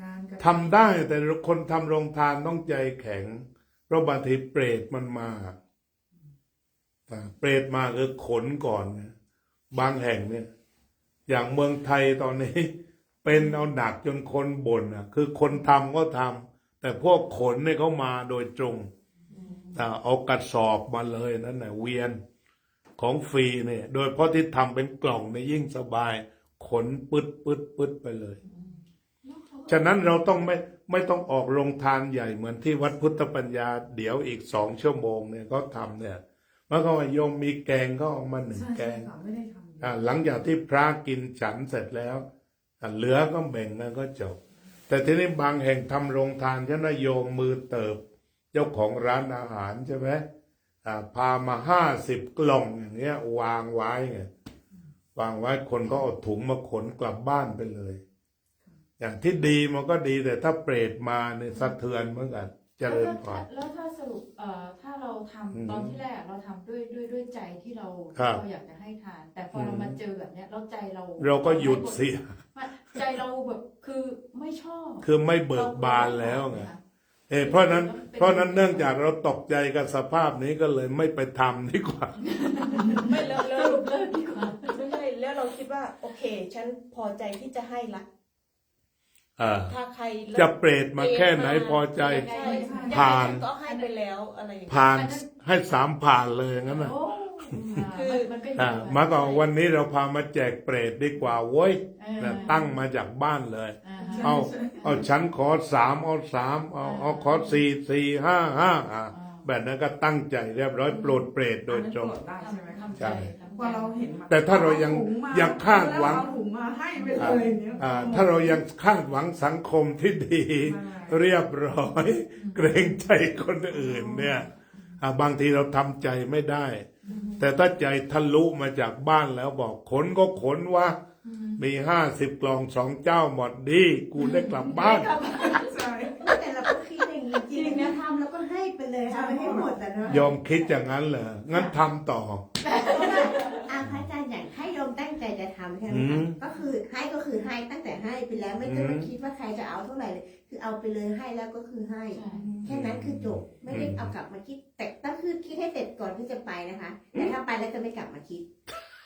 งานทำได้แต่คนทำโรงทานต้องใจแข็งเพราะบางทีเปรตมันมาคือขนก่อนบางแห่งเนี่ยอย่างเมืองไทยตอนนี้เป็นเอาหนักจนคนบ่นคือคนทำก็ทำแต่พวกขนเนี่ยเขามาโดยตรงเอากระสอบมาเลยนั่นน่ะเวียนของฟรีเนี่ยโดยเพราะที่ทำเป็นกล่องเนี่ยยิ่งสบายขนปึ๊ดไปเลยฉะนั้นเราต้องไม่ต้องออกโรงทานใหญ่เหมือนที่วัดพุทธปัญญาเดี๋ยวอีก2 ชั่วโมงเนี่ยเขาทำเนี่ยเมื่อเขาว่าโยมมีแกงเขาออกมา1 แกงหลังจากที่พระกินฉันเสร็จแล้วเหลือก็แบ่งแล้วก็จบแต่ทีนี้บางแห่งทำโรงทานเจ้าหน้าโยมมือเติบเจ้าของร้านอาหารใช่ไหมพามา50 กล่องอย่างเงี้ยวางไว้ไงวางไว้คนก็เอาถุงมาขนกลับบ้านไปเลยอย่างที่ดีมันก็ดีแต่ถ้าเปรตมาเนี่ยสะเทือนเหมือนกันเจริญพรแล้วถ้าสรุปถ้าเราทำตอนที่แรกเราทำด้วยใจที่เราอยากจะให้ทานแต่พอเรามาเจอแบบเนี้ยแล้วใจเราก็หยุดเสียใจเราแบบคือไม่ชอบคือไม่เบิกบานแล้วไงเพราะนั้นเนื่องจากเราตกใจกับสภาพนี้ก็เลยไม่ไปทำดีกว่าไม่เลิกดีกว่าไม่ใช่แล้วเราคิดว่าโอเคฉันพอใจที่จะให้ละถ้าใครจะเปรตมาแค่ไหนพอใจผ่านก็ให้ไปแล้วอะไรผ่านให้3 ผ่านเลยงั้นนะมาก่อนวันนี้เราพามาแจกเปรตดีกว่าเว้ยตั้งมาจากบ้านเลยเอาฉันขอ3เอา3เอาขอ4 5แบบนั้นก็ตั้งใจเรียบร้อยโปรดเปรตโดยตรงใช่แต่ถ้าเรายังคาดหวังถ้าเรายังคาดหวังสังคมที่ดีเรียบร้อยเกรงใจคนอื่นเนี่ยบางทีเราทำใจไม่ได้แต่ถ้าใจทะลุมาจากบ้านแล้วบอกขนก็ขนว่ามี50 กล่อง2 เจ้าหมดดีกูได้กลับบ้านแต่เราก็คิดอย่างนี้จริงนะทำแล้วก็ให้ไปเลยเอาไปให้หมดแต่เนาะยอมคิดอย่างนั้นเหรองั้นทำต่อพระอาจารย์อย่างให้โยมตั้งใจจะทำใช่ไหมคะก็คือให้ตั้งแต่ให้ไปแล้วไม่ต้องคิดว่าใครจะเอาเท่าไหร่เลยคือเอาไปเลยให้แล้วก็คือให้แค่นั้นคือจบไม่ได้เอากลับมาคิดแต่ต้องคือคิดให้เสร็จก่อนที่จะไปนะคะแต่ถ้าไปแล้วจะไม่กลับมาคิด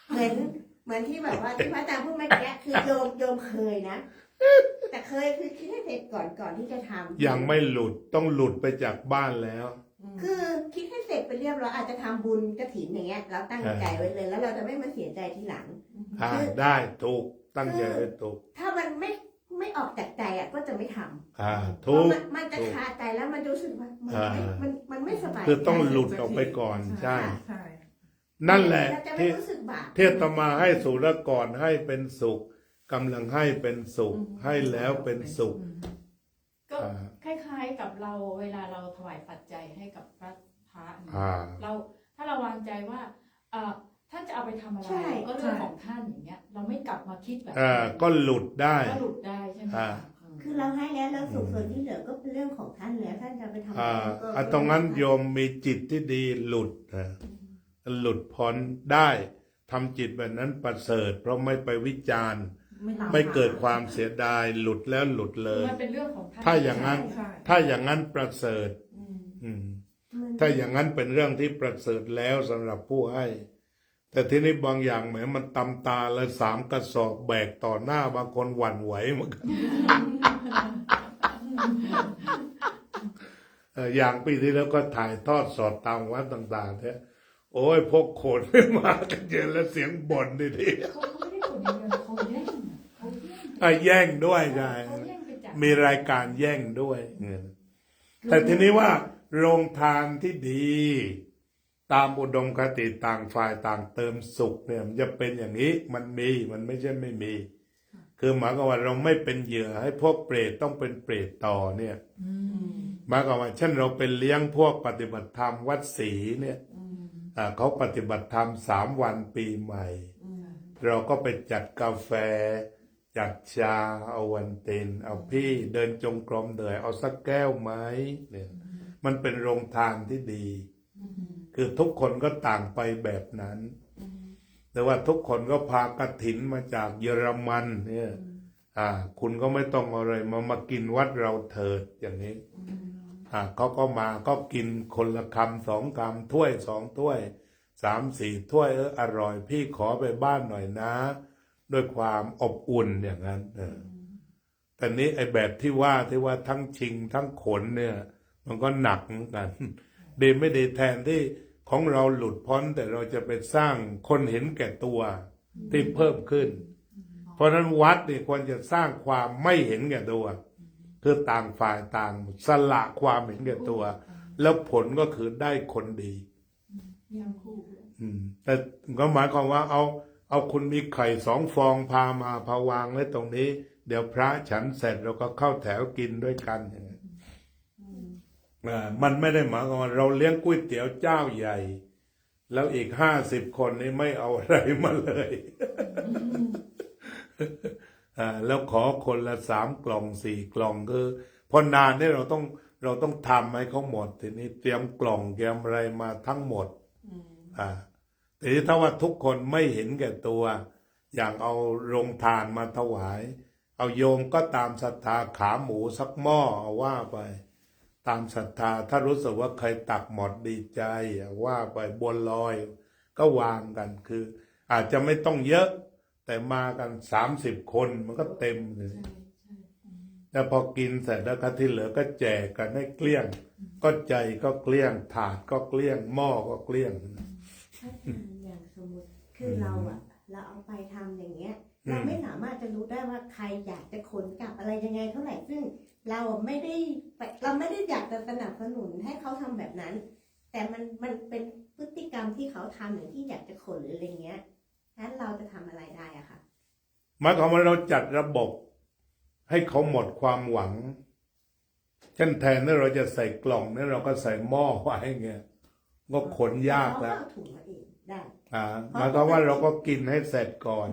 เหมือนที่แบบว่าที่พระอาจารย์พูดเมื่อกี้คือโยมเคยนะแต่เคยคือคิดให้เสร็จก่อนที่จะทำยังไม่หลุดต้องหลุดไปจากบ้านแล้วคือคิดให้เสร็จไปเรียบร้อยอาจจะทำบุญกฐินอย่างเงี้ยเราตั้งใจไว้เลยแล้วเราจะไม่มาเสียใจทีหลังได้ถูกตั้งใจไว้ถูกถ้ามันไม่ออกจากใจก็จะไม่ทำถูกมันจะคาใจแล้วมันรู้สึกว่ามันไม่สบายคือต้องหลุดออกไปก่อนใช่นั่นแหละที่อาตมาให้สุรกรให้เป็นสุขกำลังให้เป็นสุขให้แล้วเป็นสุขก็คล้ายๆกับเราเวลาเราถวายปัจจัยให้กับพระเราถ้าเราวางใจว่าท่านจะเอาไปทำอะไรก็เรื่องของท่านอย่างเงี้ยเราไม่กลับมาคิดแบบก็หลุดได้ใช่ไหมคือเราให้แล้วเราสุขส่วนที่เหลือก็เป็นเรื่องของท่านแล้วท่านจะไปทำอะไรตรงนั้นโยมมีจิตที่ดีหลุดพ้นได้ทำจิตแบบนั้นประเสริฐเพราะไม่ไปวิจารณ์ ไม่เกิดความเสียดายหลุดแล้วหลุดเลย มันเป็นเรื่องของท่าน ถ้าอย่างนั้น ใช่ ถ้าอย่างนั้นประเสริฐ อืม ถ้าอย่างนั้นเป็นเรื่องที่ประเสริฐแล้วสำหรับผู้ให้ แต่ทีนี้บางอย่างแหมมันตำตาเลย3 กระสอบแบกต่อหน้าบางคนหวั่นไหวเหมือนกัน อย่างปีที่แล้วก็ถ่ายทอดสดตามวัดต่างๆเนี่ยโอ้ยพวกโขนมากันเยอะแล้วเสียงบ่นดิ เขาไม่ได้ผลอย่างเดียวเขาแย่ง แย่งด้วยใช่ เขาแย่งไปจาก มีรายการแย่งด้วยแต่ทีนี้ว่าโรงทานที่ดี ตามอุดมคติต่างฝ่ายต่างเติมสุขเนี่ยมันจะเป็นอย่างนี้มันไม่ใช่ไม่มี คือหมายความว่าเราไม่เป็นเหยื่อให้พวกเปรตต้องเป็นเปรตต่อเนี่ยหมายความว่าเช่นเราเป็นเลี้ยงพวกปฏิบัติธรรมวัดศรีเนี่ยเขาปฏิบัติธรรม3 วันปีใหม่ เราก็ไปจัดกาแฟ จัดชาเอาวันเต็นเอาพี่เดินจงกรมเดือยเอาสักแก้วไหมเนี่ยมันเป็นโรงทานที่ดี คือทุกคนก็ต่างไปแบบนั้น แต่ว่าทุกคนก็พากฐินมาจากเยอรมันเนี่ยคุณก็ไม่ต้องอะไรมากินวัดเราเถิดอย่างนี้เขาก็มาก็กินคนละคำ2 คำถ้วย2 ถ้วย3 4 ถ้วยอร่อยพี่ขอไปบ้านหน่อยนะ ด้วยความอบอุ่นอย่างนั้นแต่นี้ไอ้แบบที่ว่าทั้งชิงทั้งขนเนี่ยมันก็หนักเหมือนกันดีไม่ดีแทนที่ของเราหลุดพ้นแต่เราจะไปสร้างคนเห็นแก่ตัวที่เพิ่มขึ้น เพราะฉะนั้นวัดนี่ควรจะสร้างความไม่เห็นแก่ตัวคือต่างฝ่ายต่างสละความเห็นแก่ตัว แล้วผลก็คือได้คนดียังคู่ แต่ก็หมายความว่าเอาคุณมีไข่2 ฟองพามาพาวางไว้ตรงนี้ เดี๋ยวพระฉันเสร็จเราก็เข้าแถวกินด้วยกันอย่างนี้มันไม่ได้หมายความว่าเราเลี้ยงก๋วยเตี๋ยวเจ้าใหญ่ แล้วอีก50 คนนี้ไม่เอาอะไรมาเลยแล้วขอคนละ3 กล่อง4 กล่องคือพอนานนี่เราต้องทำให้เขาหมดทีนี้เตรียมกล่องเตรียมอะไรมาทั้งหมดแต่ถ้าว่าทุกคนไม่เห็นแก่ตัวอย่างเอาโรงทานมาถวายเอาโยมก็ตามศรัทธาขาหมูสักหม้อเอาว่าไปตามศรัทธาถ้ารู้สึกว่าใครตักหมดดีใจว่าไปบัวลอยก็วางกันคืออาจจะไม่ต้องเยอะแต่มากัน30 คนมันก็เต็มเลยแล้วพอกินเสร็จแล้วก็ที่เหลือก็แจกกันให้เกลี้ยงก็ใจก็เกลี้ยงถาดก็เกลี้ยงหม้อก็เกลี้ยงอย่างสมมติคือเราเอาไปทำอย่างเงี้ยเราไม่สามารถจะรู้ได้ว่าใครอยากจะขนกลับอะไรยังไงเท่าไหร่ซึ่งเราไม่ได้อยากจะสนับสนุนให้เขาทำแบบนั้นแต่มันเป็นพฤติกรรมที่เขาทำอย่างที่อยากจะขนหรืออะไรเงี้ยนั้นเราจะทำอะไรได้อะค่ะหมายความว่าเราจัดระบบให้เขาหมดความหวังเช่นแทนที่เราจะใส่กล่องนี่เราก็ใส่หม้อไว้เงี้ยก็ขนยากแล้วหมายความว่าเราก็กินให้เสร็จก่อน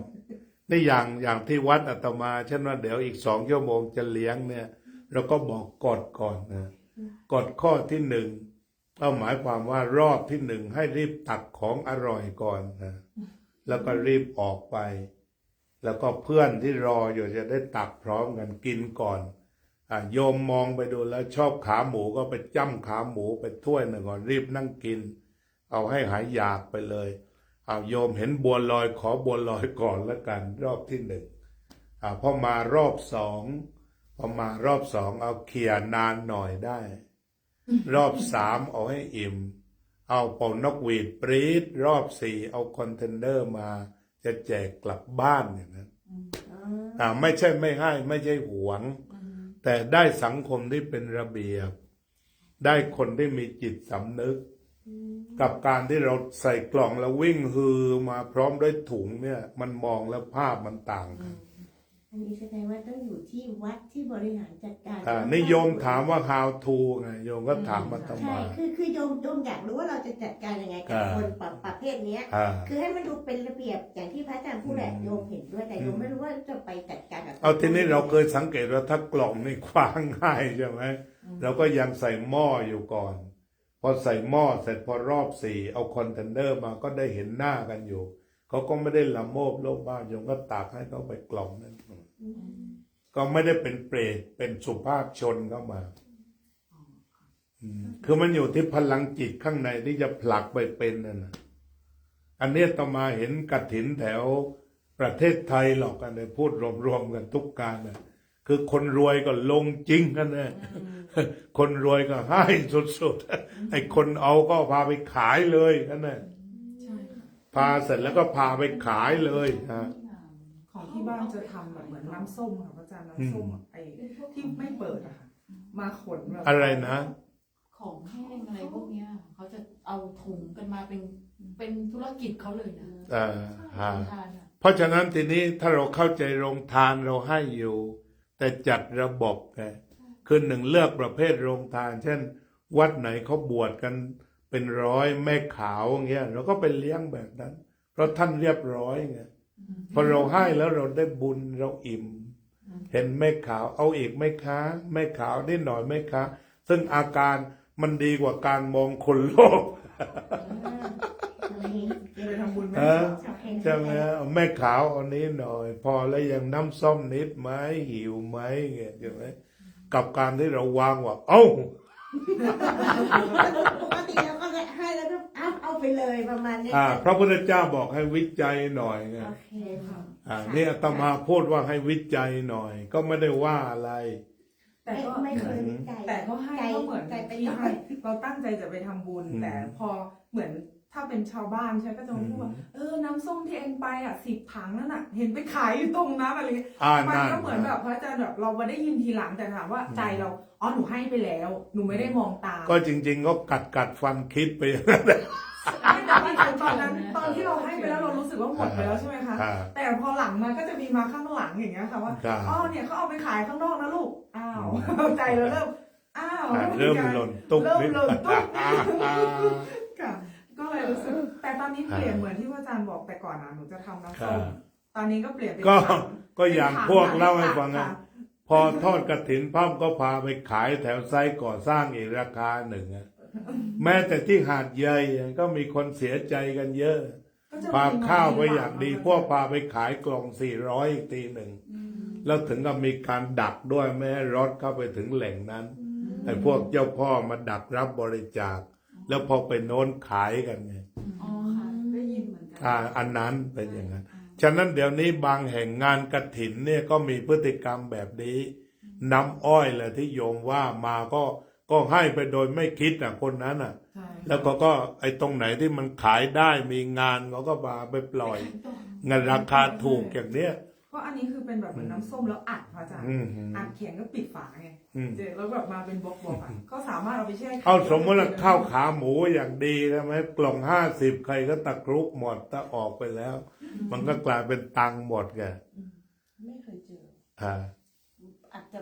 นี่อย่างที่วัดอาตมาเช่นว่าเดี๋ยวอีก2 ชั่วโมงจะเลี้ยงเนี่ยเราก็บอกกฎก่อนนะกฎข้อที่1ก็หมายความว่ารอบที่1ให้รีบตักของอร่อยก่อนนะแล้วก็รีบออกไปแล้วก็เพื่อนที่รออยู่จะได้ตักพร้อมกันกินก่อนโยมมองไปดูแล้วชอบขาหมูก็ไปจ้ำขาหมูไปถ้วยหนึ่งก่อนรีบนั่งกินเอาให้หายอยากไปเลยโยมเห็นบัวลอยขอบัวลอยก่อนแล้วกันรอบที่1พอมารอบ2เอาเขี่ยนานหน่อยได้รอบ3เอาให้อิ่มเอาเป่านกหวีดปรี๊ดรอบ4เอาคอนเทนเนอร์มาจะแจกกลับบ้านอย่างนั้นไม่ใช่ไม่ให้ไม่ใช่หวงแต่ได้สังคมที่เป็นระเบียบได้คนที่มีจิตสำนึกกับการที่เราใส่กล่องแล้ววิ่งฮือมาพร้อมด้วยถุงเนี่ยมันมองแล้วภาพมันต่างกันอันนี้แสดงว่าต้องอยู่ที่วัดที่บริหารจัดการนิยมถามว่า how to ไงโยมก็ถามมาทำไมใช่คือโยมอยากรู้ว่าเราจะจัดการยังไงกับคนประเภทนี้คือให้มันดูเป็นระเบียบอย่างที่พระอาจารย์พูดแหละโยมเห็นด้วยแต่โยมไม่รู้ว่าจะไปจัดการกับเอาทีนี้เราเคยสังเกตว่าถ้ากล่องนี่คว้างง่ายใช่ไหมเราก็ยังใส่หม้ออยู่ก่อนพอใส่หม้อเสร็จพอรอบ4เอาคอนเทนเนอร์มาก็ได้เห็นหน้ากันอยู่ เขาก็ไม่ได้ละโมบโลภมากโยมก็ตักให้เขาไปกล่องนั่นก็ไม่ได้เป็นเปรตเป็นสุภาพชนเข้ามาคือมันอยู่ที่พลังจิตข้างในที่จะผลักไปเป็นนั่นนะอันนี้ต่อมาเห็นกฐินแถวประเทศไทยหรอกกันเลยพูดรวมๆกันทุกการนะคือคนรวยก็ลงจริงกันนะคนรวยก็ให้สุดๆไอ้คนเอาก็พาไปขายเลยกันนะพาเสร็จแล้วก็พาไปขายเลยฮะ ของที่บ้านจะทำแบบเหมือนน้ำส้มค่ะพระอาจารย์น้ำส้มไอ้ที่ไม่เปิดอะค่ะมาขนแบบ อะไรนะ ของแห้งอะไรพวกเนี้ยเขาจะเอาถุงกันมาเป็นธุรกิจเขาเลยนะ ฮะ ทานอะ เพราะฉะนั้นทีนี้ถ้าเราเข้าใจโรงทานเราให้อยู่ แต่จัดระบบไงคือหนึ่งเลือกประเภทโรงทาน เช่น วัดไหนเขาบวชกันเป็นร้อยแม่ขาวอย่างเงี้ยเราก็ไปเลี้ยงแบบนั้น เพราะท่านเรียบร้อยไงพอเราให้แล้วเราได้บุญเราอิ่ม เห็นแม่ขาวเอาอีกไหม่ค้าแม่ขาวนิดหน่อยไหม่ค้าซึ่งอาการมันดีกว่าการมองคนโลภ ไปทำบุญไหม ใช่ไหมเอาแม่ขาวเอานี้หน่อย พอแล้วยังน้ำส้มนิดไหมหิวไหมเงี้ยใช่ไหมกับการที่เราวางว่าเอ้า ปกติเราก็ให้แล้วก็เอาไปเลยประมาณนี้ พระพุทธเจ้าบอกให้วิจัยหน่อยไง โอเคค่ะ นี่อาตมาพูดว่าให้วิจัยหน่อย ก็ไม่ได้ว่าอะไร แต่ก็ ไม่เคยวิจัย แต่ก็ให้ก็เหมือน ใจไป ที่ ต่อ ให้เราตั้งใจจะไปทำบุญ แต่พอเหมือนถ้าเป็นชาวบ้านใช่ก็จะมาพูดว่าน้ำส้มที่เองไป10 ถังนั่นน่ะเห็นไปขายอยู่ตรงนั้นอะไรเงี้ยมันก็เหมือนแบบพระอาจารย์แบบเราไม่ได้ยินทีหลังแต่ถามว่าใจเราหนูให้ไปแล้วหนูไม่ได้มองตาม ก็จริง ๆ ก็กัดฟันคิดไปอย่างนั้นแหละ ไม่แต่ว่าตอนนั้นตอนที่เราให้ไปแล้วเรารู้สึกว่าหมดไปแล้วใช่ไหมคะแต่พอหลังมาก็จะมีมาข้างหลังอย่างเงี้ยค่ะว่าเนี่ยเขาเอาไปขายข้างนอกนะลูกอ้าวใจเราเริ่มเริ่มหล่นตุ๊บ เริ่ม นิด หล่นตุ๊บค่ะก็เลยรู้สึกแต่ตอนนี้เปลี่ยนเหมือนที่อาจารย์บอกแต่ก่อนนะหนูจะทำน้ำส้มตอนนี้ก็เปลี่ยนเป็น ก็อย่างพวกเล่าให้ฟัง ค่ะ พอทอดกฐินพ่อมก็พาไปขายแถวไซต์ก่อสร้างอีกราคาหนึ่งแม้แต่ที่หาดใหญ่ก็มีคนเสียใจกันเยอะพาข้าวไปอย่างดีพวกพาไปขายกล่อง400อีกทีหนึ่งแล้วถึงกับมีการดักด้วยไม่ให้รถเข้าไปถึงแหล่งนั้นไอ้พวกเจ้าพ่อมาดักรับบริจาคแล้วพอไปโน้นขายกันไง อ๋อค่ะได้ยินเหมือนกัน อันนั้นเป็นอย่างนั้นฉะนั้นเดี๋ยวนี้บางแห่งงานกฐินเนี่ยก็มีพฤติกรรมแบบนี้น้ำอ้อยแหละที่โยมว่ามาก็ให้ไปโดยไม่คิดคนนั้นแล้วก็ไอ้ตรงไหนที่มันขายได้มีงานเขาก็มาไปปล่อยเงินราคาถูกอย่างเนี้ย ก็อันนี้คือเป็นแบบเหมือนน้ำส้มแล้วอัดพระอาจารย์อัดแข็งก็ปิดฝาไงแล้วแบบมาเป็นบล็อกๆก็สามารถเอาไปแช่ เอาสมมติว่าข้าวขาหมูอย่างดีใช่ไหมกล่อง50ใครก็ตะครุบหมดถ้าออกไปแล้ว มันก็กลายเป็นตังค์หมดไง ไม่เคยเจอ อาจจะ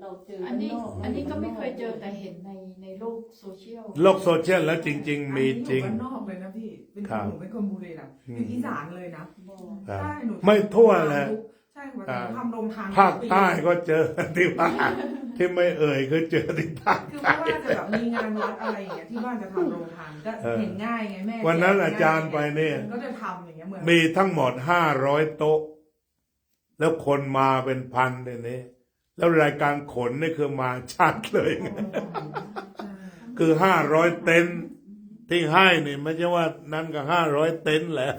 เราเจอ อันนี้ก็ไม่เคยเจอแต่เห็นในโลกโซเชียล โลกโซเชียลแล้วจริงๆมีจริง อันนี้หนูบ้านนอกเลยนะพี่เป็นคนหนูเป็นคนบุรีรัมย์อยู่อีสานเลยนะใช่หนู ไม่ทั่วเลย ใช่ค่ะหนูทำโรงทาน ภาคใต้ก็เจอที่บ้านที่ไม่เอ่ยคือเจอที่ภาค คือ ใต้ ไม่ว่าจะแบบมีงานวัดอะไรอย่างเงี้ยที่บ้านจะทำโรงทานก็เห็นง่ายไงแม่ วันนั้นอาจารย์ไปเนี่ย ก็จะทำอย่างเงี้ยเหมือน มีทั้งหมด500โต๊ะแล้วคนมาเป็นพันเลยนี่แล้วรายการขนนี่คือมาชัดเลยไงคือ500เต็นท์ที่ให้นี่ไม่ใช่ว่านั้นก็500เต็นท์แล้ว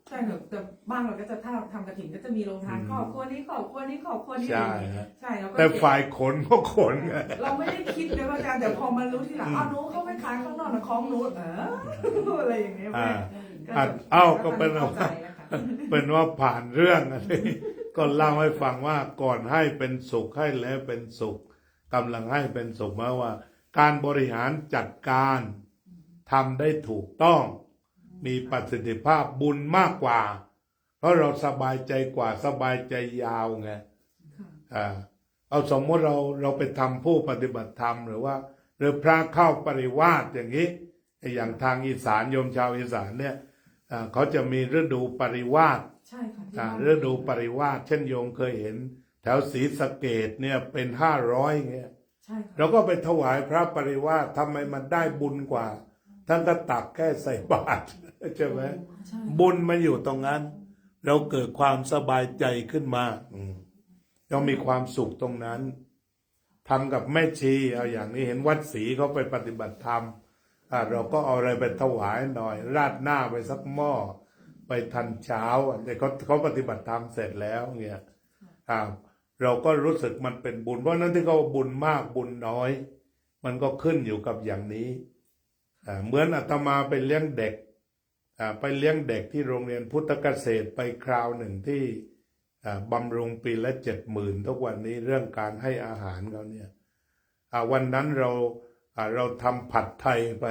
ใช่แต่บ้านเราก็จะถ้าทำกระถิ่นก็จะมีโรงทานครอบครัวนี้ครอบครัวนี้ครอบครัวนี้ ใช่ฮะ ใช่แล้วก็ แต่ฝ่ายขนก็ขนไง เราไม่ได้คิดเลยว่าอาจารย์แต่พอมารู้ทีหลังอ้าวหนูเขาไปขายข้างนอกนะของหนูอะไรอย่างเงี้ยแม่ ก็เป็นว่า เข้าใจนะคะ เป็นว่าผ่านเรื่องอะไรก็เล่าให้ฟังว่าก่อนให้เป็นสุขให้แล้วเป็นสุขกำลังให้เป็นสุขหมายว่า การบริหารจัดการทำได้ถูกต้องมีประสิทธิภาพบุญมากกว่า เพราะเราสบายใจกว่าสบายใจยาวไงเอาสมมติเราไปทำผู้ปฏิบัติธรรมหรือพระเข้าปริวาสอย่างนี้อย่างทางอีสานโยมชาวอีสานเนี่ยเขาจะมีฤดูปริวาส ใช่ค่ะ ฤดูปริวาสเช่นโยมเคยเห็น แถวศรีสะเกษเนี่ยเป็น500เงี้ย ใช่ค่ะ เราก็ไปถวายพระปริวาสทำไมมันได้บุญกว่า ท่านก็ตักแค่ใส่บาตรใช่ไหม ใช่ บุญมันอยู่ตรงนั้น เราเกิดความสบายใจขึ้นมาเรามีความสุขตรงนั้นทำกับแม่ชีเอาอย่างนี้เห็นวัดศรีเขาไปปฏิบัติธรรมเราก็เอาอะไรไปถวายหน่อย ราดหน้าไปสักหม้อไปทันเช้าแต่เขาปฏิบัติธรรมเสร็จแล้วเนี่ยเราก็รู้สึกมันเป็นบุญเพราะนั้นที่เขาบุญมากบุญน้อย มันก็ขึ้นอยู่กับอย่างนี้เหมือนอาตมาไปเลี้ยงเด็กไปเลี้ยงเด็กที่โรงเรียนพุทธเกษตรไปคราวหนึ่งที่บำรุงปีละ70,000ทุกวันนี้เรื่องการให้อาหารเขาเนี่ยวันนั้นเราทำผัดไทยไป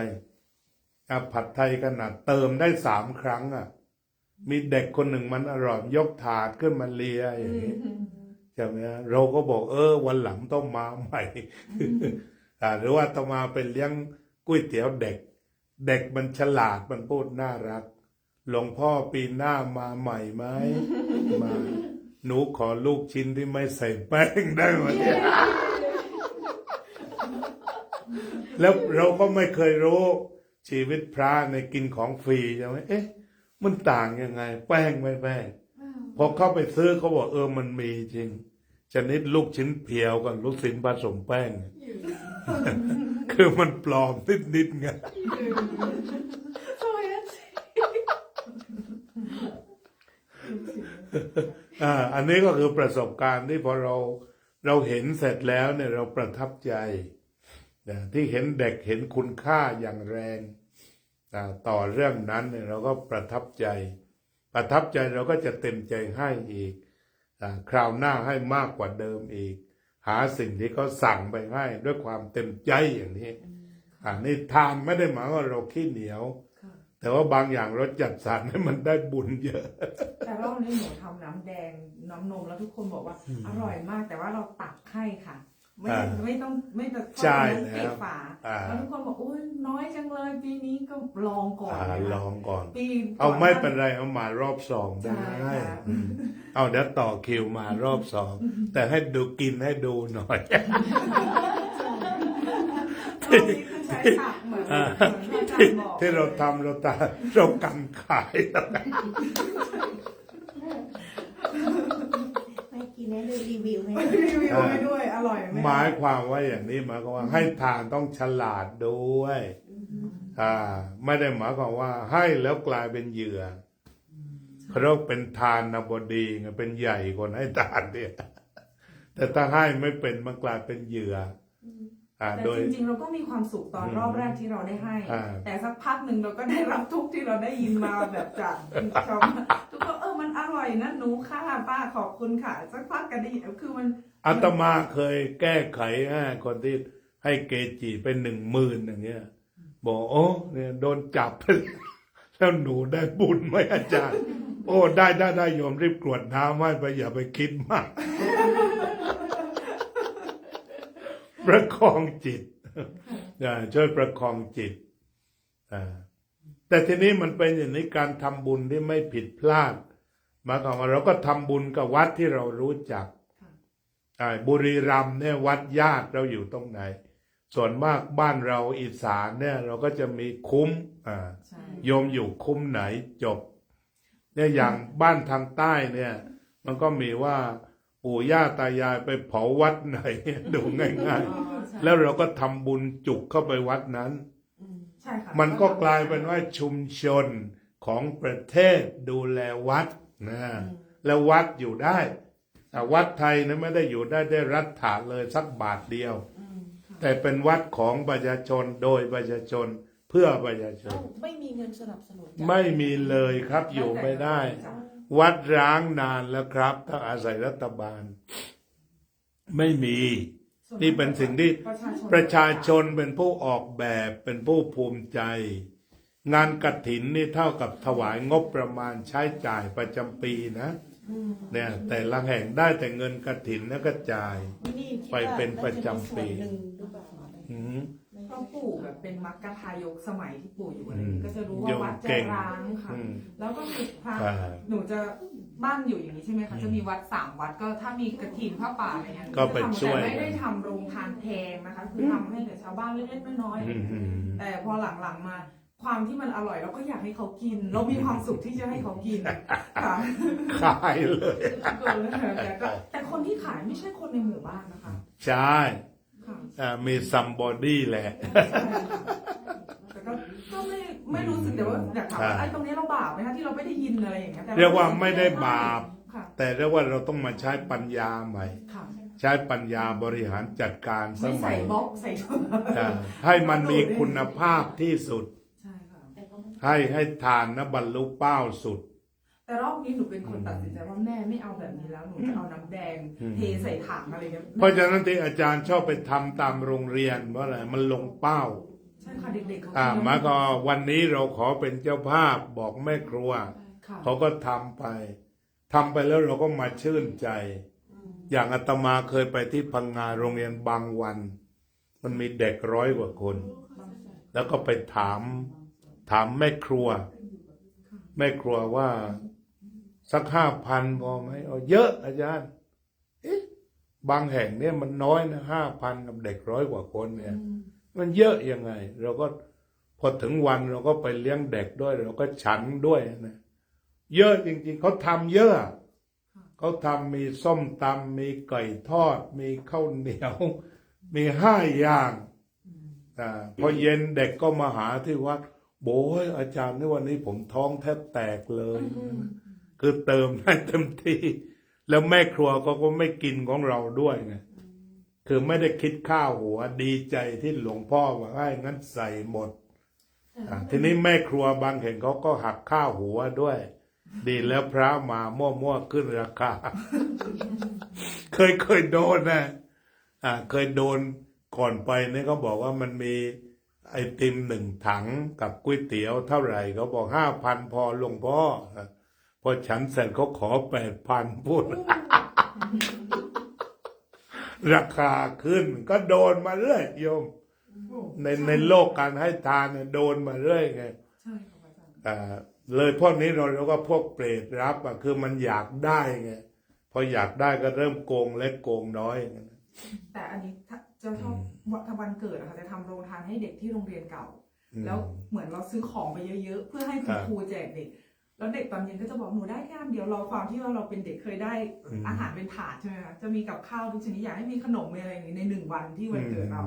ผัดไทยขนาดเติมได้3 ครั้งมีเด็กคนหนึ่งมันอร่อยยกถาดขึ้นมาเลียอย่างนี้ใช่ไหมเราก็บอกวันหลังต้องมาใหม่ หรือว่าต้องมาไปเลี้ยงก๋วยเตี๋ยวเด็กมันฉลาดมันพูดน่ารักหลวงพ่อปีหน้ามาใหม่ไหมมาหนูขอลูกชิ้นที่ไม่ใส่แป้งได้ไหม แล้วเราก็ไม่เคยรู้ชีวิตพระในกินของฟรีใช่ไหมมันต่างยังไงแป้งไม่แป้งพอเข้าไปซื้อเขาบอกมันมีจริงชนิดลูกชิ้นเพียวกับลูกชิ้นผสมแป้ง คือมันปลอมนิดๆไง อันนี้ก็คือประสบการณ์ที่พอเราเห็นเสร็จแล้วเนี่ยเราประทับใจที่เห็นเด็กเห็นคุณค่าอย่างแรงต่อเรื่องนั้นเนี่ยเราก็ประทับใจเราก็จะเต็มใจให้อีกคราวหน้าให้มากกว่าเดิมอีกหาสิ่งที่เขาสั่งไปให้ด้วยความเต็มใจอย่างนี้นี่ทานไม่ได้หมายว่าเราขี้เหนียวแต่ว่าบางอย่างเราจัดสรรให้มันได้บุญเยอะแต่รอบนี้หนูทำน้ำแดงน้ำนมแล้วทุกคนบอกว่าอร่อยมากแต่ว่าเราตักให้ค่ะไม่ต้องใช่แล้วฝาแล้วทุกคนบอกโอ้ยน้อยจังเลยปีนี้ก็ลองก่อนลองก่อนเอาไม่เป็นไรเอามารอบ2ได้เอาเดี๋ยวต่อคิวมารอบ2แต่ให้ดูกินให้ดูหน่อยที่เราทำเรากันขายกินได้เลยรีวิวให้ด้วยอร่อยไหมหมายความว่าอย่างนี้หมายความว่าให้ทานต้องฉลาดด้วยไม่ได้หมายความว่าให้แล้วกลายเป็นเหยื่อเราเป็นทานบดีไงเป็นใหญ่คนให้ทานเนี่ยแต่ถ้าให้ไม่เป็นมันกลายเป็นเหยื่อแต่จริงๆเราก็มีความสุขตอนรอบแรกที่เราได้ให้แต่สักพักหนึ่งเราก็ได้รับทุกที่เราได้ยินมาแบบจากชาวทุกคนมันอร่อยนะหนูค่ะป้าขอบคุณค่ะสักพักกันได้คือมันอาตมาเคยแก้ไขให้คนที่ให้เกจิไป10,000อย่างเงี้ยบอกเนี่ยโดนจับแล้วหนูได้บุญไหมอาจารย์ได้โยมรีบกรวดน้ำให้ไปอย่าไปคิดมากประคองจิตช่วยประคองจิตแต่ทีนี้มันเป็นอย่างนี้การทำบุญที่ไม่ผิดพลาดหมายความว่าเราก็ทำบุญกับวัดที่เรารู้จักบุรีรัมย์เนี่ยวัดญาติเราอยู่ตรงไหนส่วนมากบ้านเราอีสานเนี่ยเราก็จะมีคุ้มโยมอยู่คุ้มไหนจบเนี่ยอย่างบ้านทางใต้เนี่ยมันก็มีว่าปู่ย่าตายายไปเผาวัดไหนดูง่ายๆแล้วเราก็ทำบุญจุกเข้าไปวัดนั้นมันก็กลายเป็นว่าชุมชนของประเทศดูแลวัดนะแล้ววัดอยู่ได้แต่วัดไทยนะไม่ได้อยู่ได้รัฐาเลยสักบาทเดียวแต่เป็นวัดของประชาชนโดยประชาชนเพื่อประชาชนไม่มีเงินสนับสนุนไม่มีเลยครับอยู่ไม่ได้วัดร้างนานแล้วครับถ้าอาศัยรัฐบาลไม่มีนี่เป็นสิ่งที่ประชาชนเป็นผู้ออกแบบเป็นผู้ภูมิใจงานกฐินนี่เท่ากับถวายงบประมาณใช้จ่ายประจำปีนะเนี่ยแต่ละแห่งได้แต่เงินกฐินแล้วก็จ่ายไปเป็นประจำปีเพราะปู่แบบเป็นมัคคทายกสมัยที่ปู่อยู่อะไรก็จะรู้ว่าวัดจะร้างค่ะแล้วก็คือพระหนูจะบ้านอยู่อย่างนี้ใช่ไหมคะจะมีวัด3 วัดก็ถ้ามีกฐินผ้าป่าอะไรเงี้ยก็ไปช่วยไม่ได้ทำโรงทานแพงนะคะคือทำให้แต่ชาวบ้านเล็กๆน้อยๆแต่พอหลังๆมา ความที่มันอร่อยเราก็อยากให้เขากิน เรามีความสุขที่จะให้เขากินค่ะ ขายเลย แต่คนที่ขายไม่ใช่คนในหมู่บ้านนะคะ ใช่ ค่ะ มีซัมบอดี้แหละ แต่ก็ไม่รู้สึกเดี๋ยวว่าอยากถามว่าไอ้ตรงนี้เราบาปไหมคะที่เราไม่ได้ยินอะไรอย่างเงี้ยแต่ เรียกว่าไม่ได้บาป ค่ะ แต่เรียกว่าเราต้องมาใช้ปัญญาใหม่ ค่ะ ใช้ปัญญาบริหารจัดการส ไม่ มั ใส่ ย บล็อกใส่ถุง ให้มันมีคุณภาพที่สุด ใช่ค่ะ ให้ทานนะบรรลุเป้าสุด แต่รอบนี้หนูเป็นคนตัดสินใจว่าแม่ไม่เอาแบบนี้แล้วหนูจะเอาน้ำแดงเทใส่ถังอะไรเงี้ย เพราะฉะนั้นที่อาจารย์ชอบไปทำตามโรงเรียนเพราะอะไรมันลงเป้า ใช่ค่ะเด็กๆเขา หมายก็วันนี้เราขอเป็นเจ้าภาพบอกแม่ครัว ค่ะ เขาก็ทำไปแล้วเราก็มาชื่นใจ อย่างอาตมาเคยไปที่พังงาโรงเรียนบางวัน มันมีเด็ก100 กว่าคน แล้วก็ไปถามแม่ครัว แม่ครัวว่าสัก5,000พอไหมเอาเยอะอาจารย์บางแห่งเนี่ยมันน้อยนะ5,000กับเด็ก100 กว่าคนเนี่ย มันเยอะยังไง เราก็พอถึงวันเราก็ไปเลี้ยงเด็กด้วยเราก็ฉันด้วยนะเยอะจริงๆเขาทำเยอะเขาทำมีส้มตำมีไก่ทอด มีข้าวเหนียว มี5 อย่างพอเย็นเด็กก็มาหาที่วัดโบยอาจารย์ในวันนี้ผมท้องแทบแตกเลย คือเติมให้เต็มที่แล้วแม่ครัวก็ไม่กินของเราด้วยไงคือไม่ได้คิดข้าวหัวดีใจที่หลวงพ่อว่าให้งั้นใส่หมดทีนี้แม่ครัวบางแห่งเขาก็หักข้าวหัวด้วย ดีแล้วพระมามั่วๆขึ้นราคา เคยโดนนะเคยโดนก่อนไปเนี่ยเขาบอกว่ามันมีไอติม1 ถังกับก๋วยเตี๋ยวเท่าไหร่เขาบอก5,000พอหลวงพ่อพอฉันเสร็จเขาขอ8,000พูด ราคาขึ้นก็โดนมาเรื่อยโยมในโลกการให้ทานเนี่ยโดนมาเรื่อยไง ใช่ค่ะอาจารย์ เลยพวกนี้เราก็พวกเปรตรับคือมันอยากได้ไงพออยากได้ก็เริ่มโกงเล็กโกงน้อย แต่อันนี้จะชอบวันเกิดอะค่ะจะทำโรงทานให้เด็กที่โรงเรียนเก่า แล้วเหมือนเราซื้อของไปเยอะๆเพื่อให้คุณครูแจกเด็ก แล้วเด็กตอนเย็นก็จะบอกหนูได้แค่อันเดียวเราความที่ว่าเราเป็นเด็กเคยได้อาหารเป็นถาดใช่ไหมคะจะมีกับข้าวทุกชนิดอยากให้มีขนมอะไรอย่างนี้ใน1 วันที่วันเกิดเรา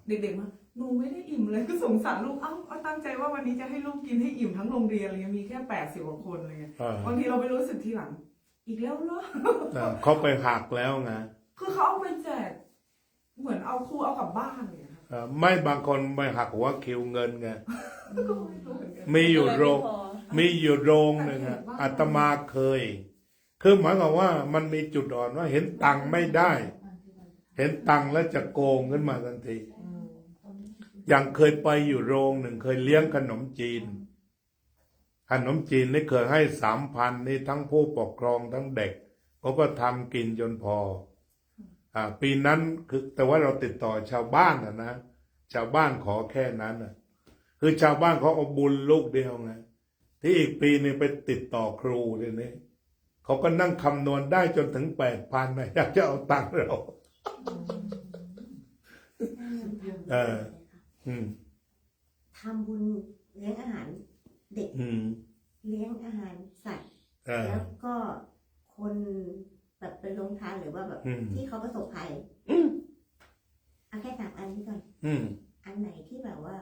เด็กๆมาหนูไม่ได้อิ่มเลยก็สงสารลูกเอาตั้งใจว่าวันนี้จะให้ลูกกินให้อิ่มทั้งโรงเรียนอะไรเงี้ยมีแค่80 กว่าคนอะไรเงี้ยบางทีเราไปรู้สึกทีหลังอีกแล้วเหรอ เขาไปหักแล้วไง คือเขาเอาไปแจกเหมือนเอาครูเอากลับบ้านเลยค่ะ ไม่บางคนไปหักหัวคิวเงินไง ก็ไม่รู้เหมือนกัน มีอยู่โรงหนึ่งอาตมาเคยคือหมายความว่ามันมีจุดอ่อนว่าเห็นตังค์ไม่ได้ เห็นตังค์แล้วจะโกงขึ้นมาทันทีอย่างเคยไปอยู่โรงหนึ่งเคยเลี้ยงขนมจีนนี่เคยให้3,000นี่ทั้งผู้ปกครองทั้งเด็กเขาก็ทำกินจนพอปีนั้นคือแต่ว่าเราติดต่อชาวบ้านนะชาวบ้านขอแค่นั้นคือชาวบ้านเขาเอาบุญลูกเดียวไงที่อีกปีนึงไปติดต่อครูทีนี้เขาก็นั่งคำนวณได้จนถึง8,000นะอยากจะเอาตังค์เราทำบุญเลี้ยงอาหารเด็กเลี้ยงอาหารสัตว์แล้วก็คนแบบเป็นโรงทานหรือว่าแบบที่เขาประสบภัยเอาแค่3 อันนี้ก่อนอันไหนที่แบบว่า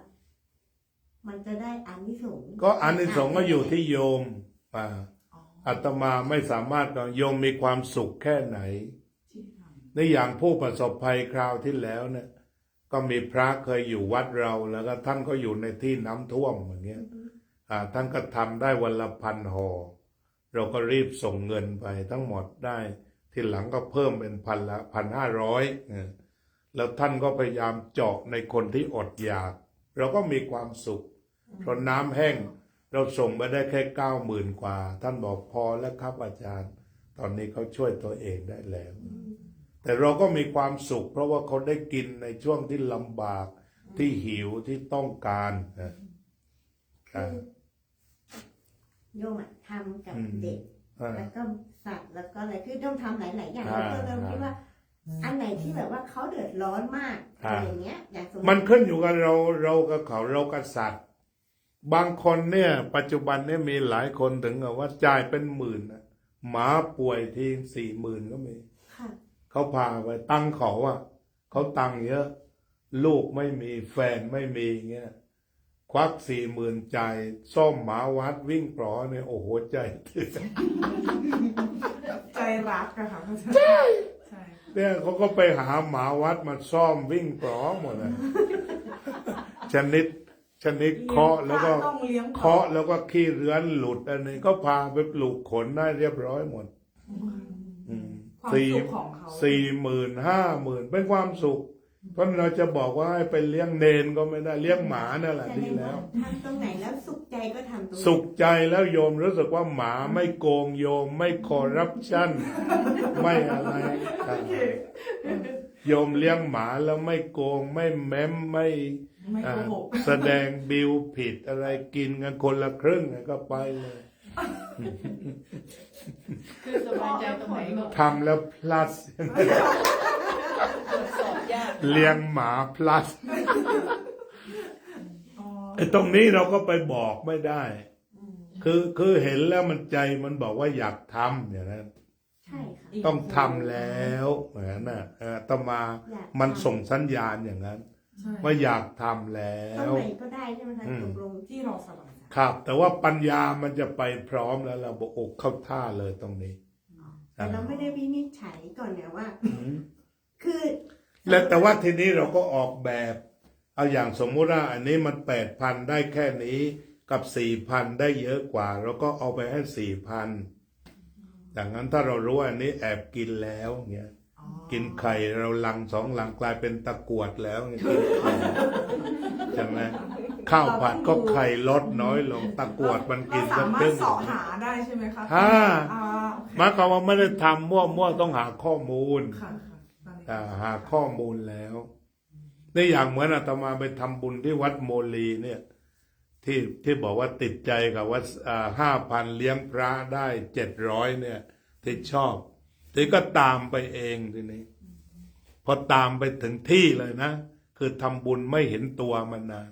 มันจะได้อานิสงส์ก็อานิสงส์ก็อยู่ที่โยมอาตมาไม่สามารถโยมมีความสุขแค่ไหนในอย่างผู้ประสบภัยคราวที่แล้วเนี่ยก็มีพระเคยอยู่วัดเราแล้วก็ท่านก็อยู่ในที่น้ำท่วมอย่างเงี้ยท่านก็ทำได้วันละ1,000 ห่อเราก็รีบส่งเงินไปทั้งหมดได้ทีหลังก็เพิ่มเป็น1,500แล้วท่านก็พยายามเจาะในคนที่อดอยากเราก็มีความสุขเพราะน้ำแห้งเราส่งไปได้แค่90,000 กว่าท่านบอกพอแล้วครับอาจารย์ตอนนี้เขาช่วยตัวเองได้แล้วแต่เราก็มีความสุขเพราะว่าเขาได้กินในช่วงที่ลำบากที่หิวที่ต้องการโยมทำกับเด็กแล้วก็สัตว์แล้วก็อะไรคือต้องทำหลายๆอย่างแล้วก็เราคิดว่าอันไหนที่แบบว่าเขาเดือดร้อนมากอะไรอย่างเงี้ยอย่างสมมติมันขึ้นอยู่กับเรากับเขาเรากับสัตว์ บางคนเนี่ย ปัจจุบันเนี่ยมีหลายคนถึงกับว่าจ่ายเป็นหมื่นนะหมาป่วยที40,000ก็มี ค่ะ เขาพาไปตังค์เขาอะเขาตังค์เยอะ ลูกไม่มีแฟนไม่มีเงี้ยควัก40,000จ่ายซ่อมหมาวัดวิ่งปลอเนี่ยโอ้โหใจถึง ใจรักอะค่ะใช่ใช่ เนี่ยเขาก็ไปหาหมาวัดมาซ่อมวิ่งปลอหมดเลยชนิดเคาะแล้วก็ ต้องเลี้ยง เคาะแล้วก็ขี้เรือนหลุดอันนี้ก็พาไปปลูกขนได้เรียบร้อยหมด ความ สี่ สุขของเขา 40,000 50,000เป็นความสุข เพราะเราจะบอกว่าให้ไปเลี้ยงเนนก็ไม่ได้เลี้ยงหมานั่นแหละ แสด ดี ง แล้ว ทำตรงไหนแล้วสุขใจก็ทำตรงนั้น สุขใจแล้วโยมรู้สึกว่าหมาไม่โกงโยมไม่คอร์รัปชันไม่อะไรโยมเลี้ยงหมาแล้วไม่โกงไม่แม้มไม่ ไม่โกหก แสดงบิลผิดอะไรกินกันคนละครึ่งก็ไปเลย คือสบายใจตรงไหนก็ ทำแล้ว plus ตรวจสอบยาก เลี้ยงหมา plus อ๋อ ไอ้ตรงนี้เราก็ไปบอกไม่ได้ คือเห็นแล้วมันใจมันบอกว่าอยากทำอย่างนั้น ใช่ค่ะ ต้องทำแล้วเหมือนน่ะต้องมา อยาก มัน ทำ ส่งสัญญาณอย่างนั้น ใช่ ว่าอยากทำแล้ ตรง ว ไหนก็ได้ใช่ไหมคะตกลง ที่เราสบายใจ ครับ แต่ว่าปัญญามันจะไปพร้อมแล้วเราบอกอกเข้าท่าเลยตรงนี้ แต่เราไม่ได้วินิจฉัยก่อนเนี่ยว่า คือ แล้วแต่ว่าทีนี้เราก็ออกแบบ เอาอย่างสมมุติว่าอันนี้มัน8,000ได้แค่นี้กับ 4,000 ได้เยอะกว่า เราก็เอาไปให้ 4,000ดังนั้นถ้าเรารู้ว่าอันนี้แอบกินแล้วเงี้ย อ๋อ กินไข่เราลัง2 ลังกลายเป็นตะกรวดแล้วกินไข่ใช่ไหมข้าวผัดก็ไข่ลดน้อยลงตะกรวดมันกิน เรา สั สาก มา ค ร รึ่ ถ ง เสาะหาได้ใช่ไหมคะ อ่า โอเค หมายความว่าไม่ได้ทำมั่วๆต้องหาข้อมูล ค่ะค่ะตอนนี้ หาข้อมูลแล้วนี่อย่างเหมือนอาตมาไปทำบุญที่วัดโมลีเนี่ย ที่บอกว่าติดใจกับวัด5,000เลี้ยงพระได้700เนี่ย ที่ชอบที่ก็ตามไปเองทีนี้ พอตามไปถึงที่เลยนะ คือทำบุญไม่เห็นตัวมานาน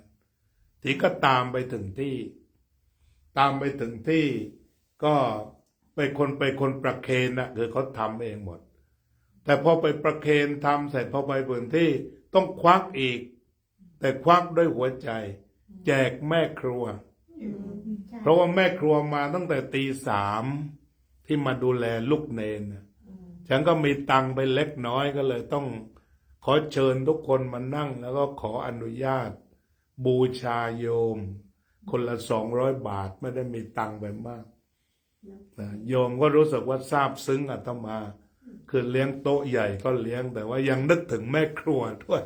ที่ก็ตามไปถึงที่ ตามไปถึงที่ ก็ไปคนประเคนนะคือเขาทำเองหมด แต่พอไปประเคนทำเสร็จพอไปพื้นที่ต้องควักอีก แต่ควักด้วยหัวใจ แจกแม่ครัว ใช่ เพราะว่าแม่ครัวมาตั้งแต่ตี 3ที่มาดูแลลูกเนนน่ะฉันก็มีตังค์ไปเล็กน้อยก็เลยต้องขอเชิญทุกคนมานั่ง แล้วก็ขออนุญาต บูชาโยม คนละ200 บาทไม่ได้มีตังค์ไปมากนะโยมก็รู้สึกว่าซาบซึ้งอาตมา คือเลี้ยงโต๊ะใหญ่ก็เลี้ยงแต่ว่ายังนึกถึงแม่ครัวด้วย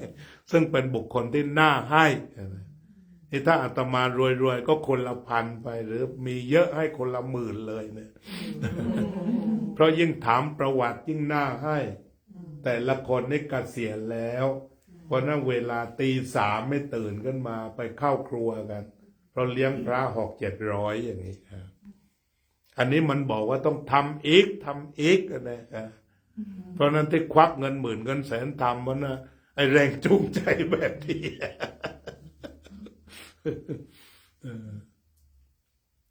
ซึ่งเป็นบุคคลที่น่าให้นี่ถ้าอาตมารวยๆก็คนละ1,000ไป หรือมีเยอะให้คนละ10,000เลยเนี่ย เพราะยิ่งถามประวัติยิ่งน่าให้ แต่ละคนนี่เกษียณแล้ว เพราะนั้นเวลาตี 3ไม่ตื่นขึ้นมาไปเข้าครัวกัน เพราะเลี้ยงพระ600-700อย่างนี้ครับอันนี้มันบอกว่าต้องทำอีกนะเพราะนั้นที่ควักเงิน10,000เงินแสนทำเพราะนะไอแรงจูงใจแบบนี้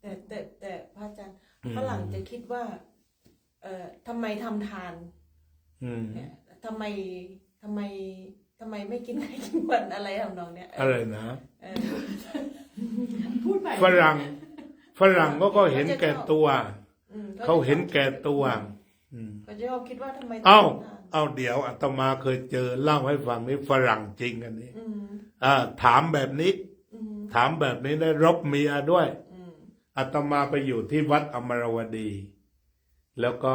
แต่พระอาจารย์ฝรั่งจะคิดว่าทำไมทำทาน เนี่ยทำไมไม่กินไข่กินวันอะไรทำนองเนี้ย อะไรนะ พูดไป ฝรั่งก็เห็นแก่ตัว เขาเห็นแก่ตัว ก็จะคิดว่าทำไม เอ้า ทำทาน เอาเดี๋ยวอาตมาเคยเจอเล่าให้ฟังนี่ฝรั่งจริงอันนี้ อืม ถามแบบนี้ อืม ถามแบบนี้ได้รบเมียด้วย อืม อาตมาไปอยู่ที่วัดอมรวดี แล้วก็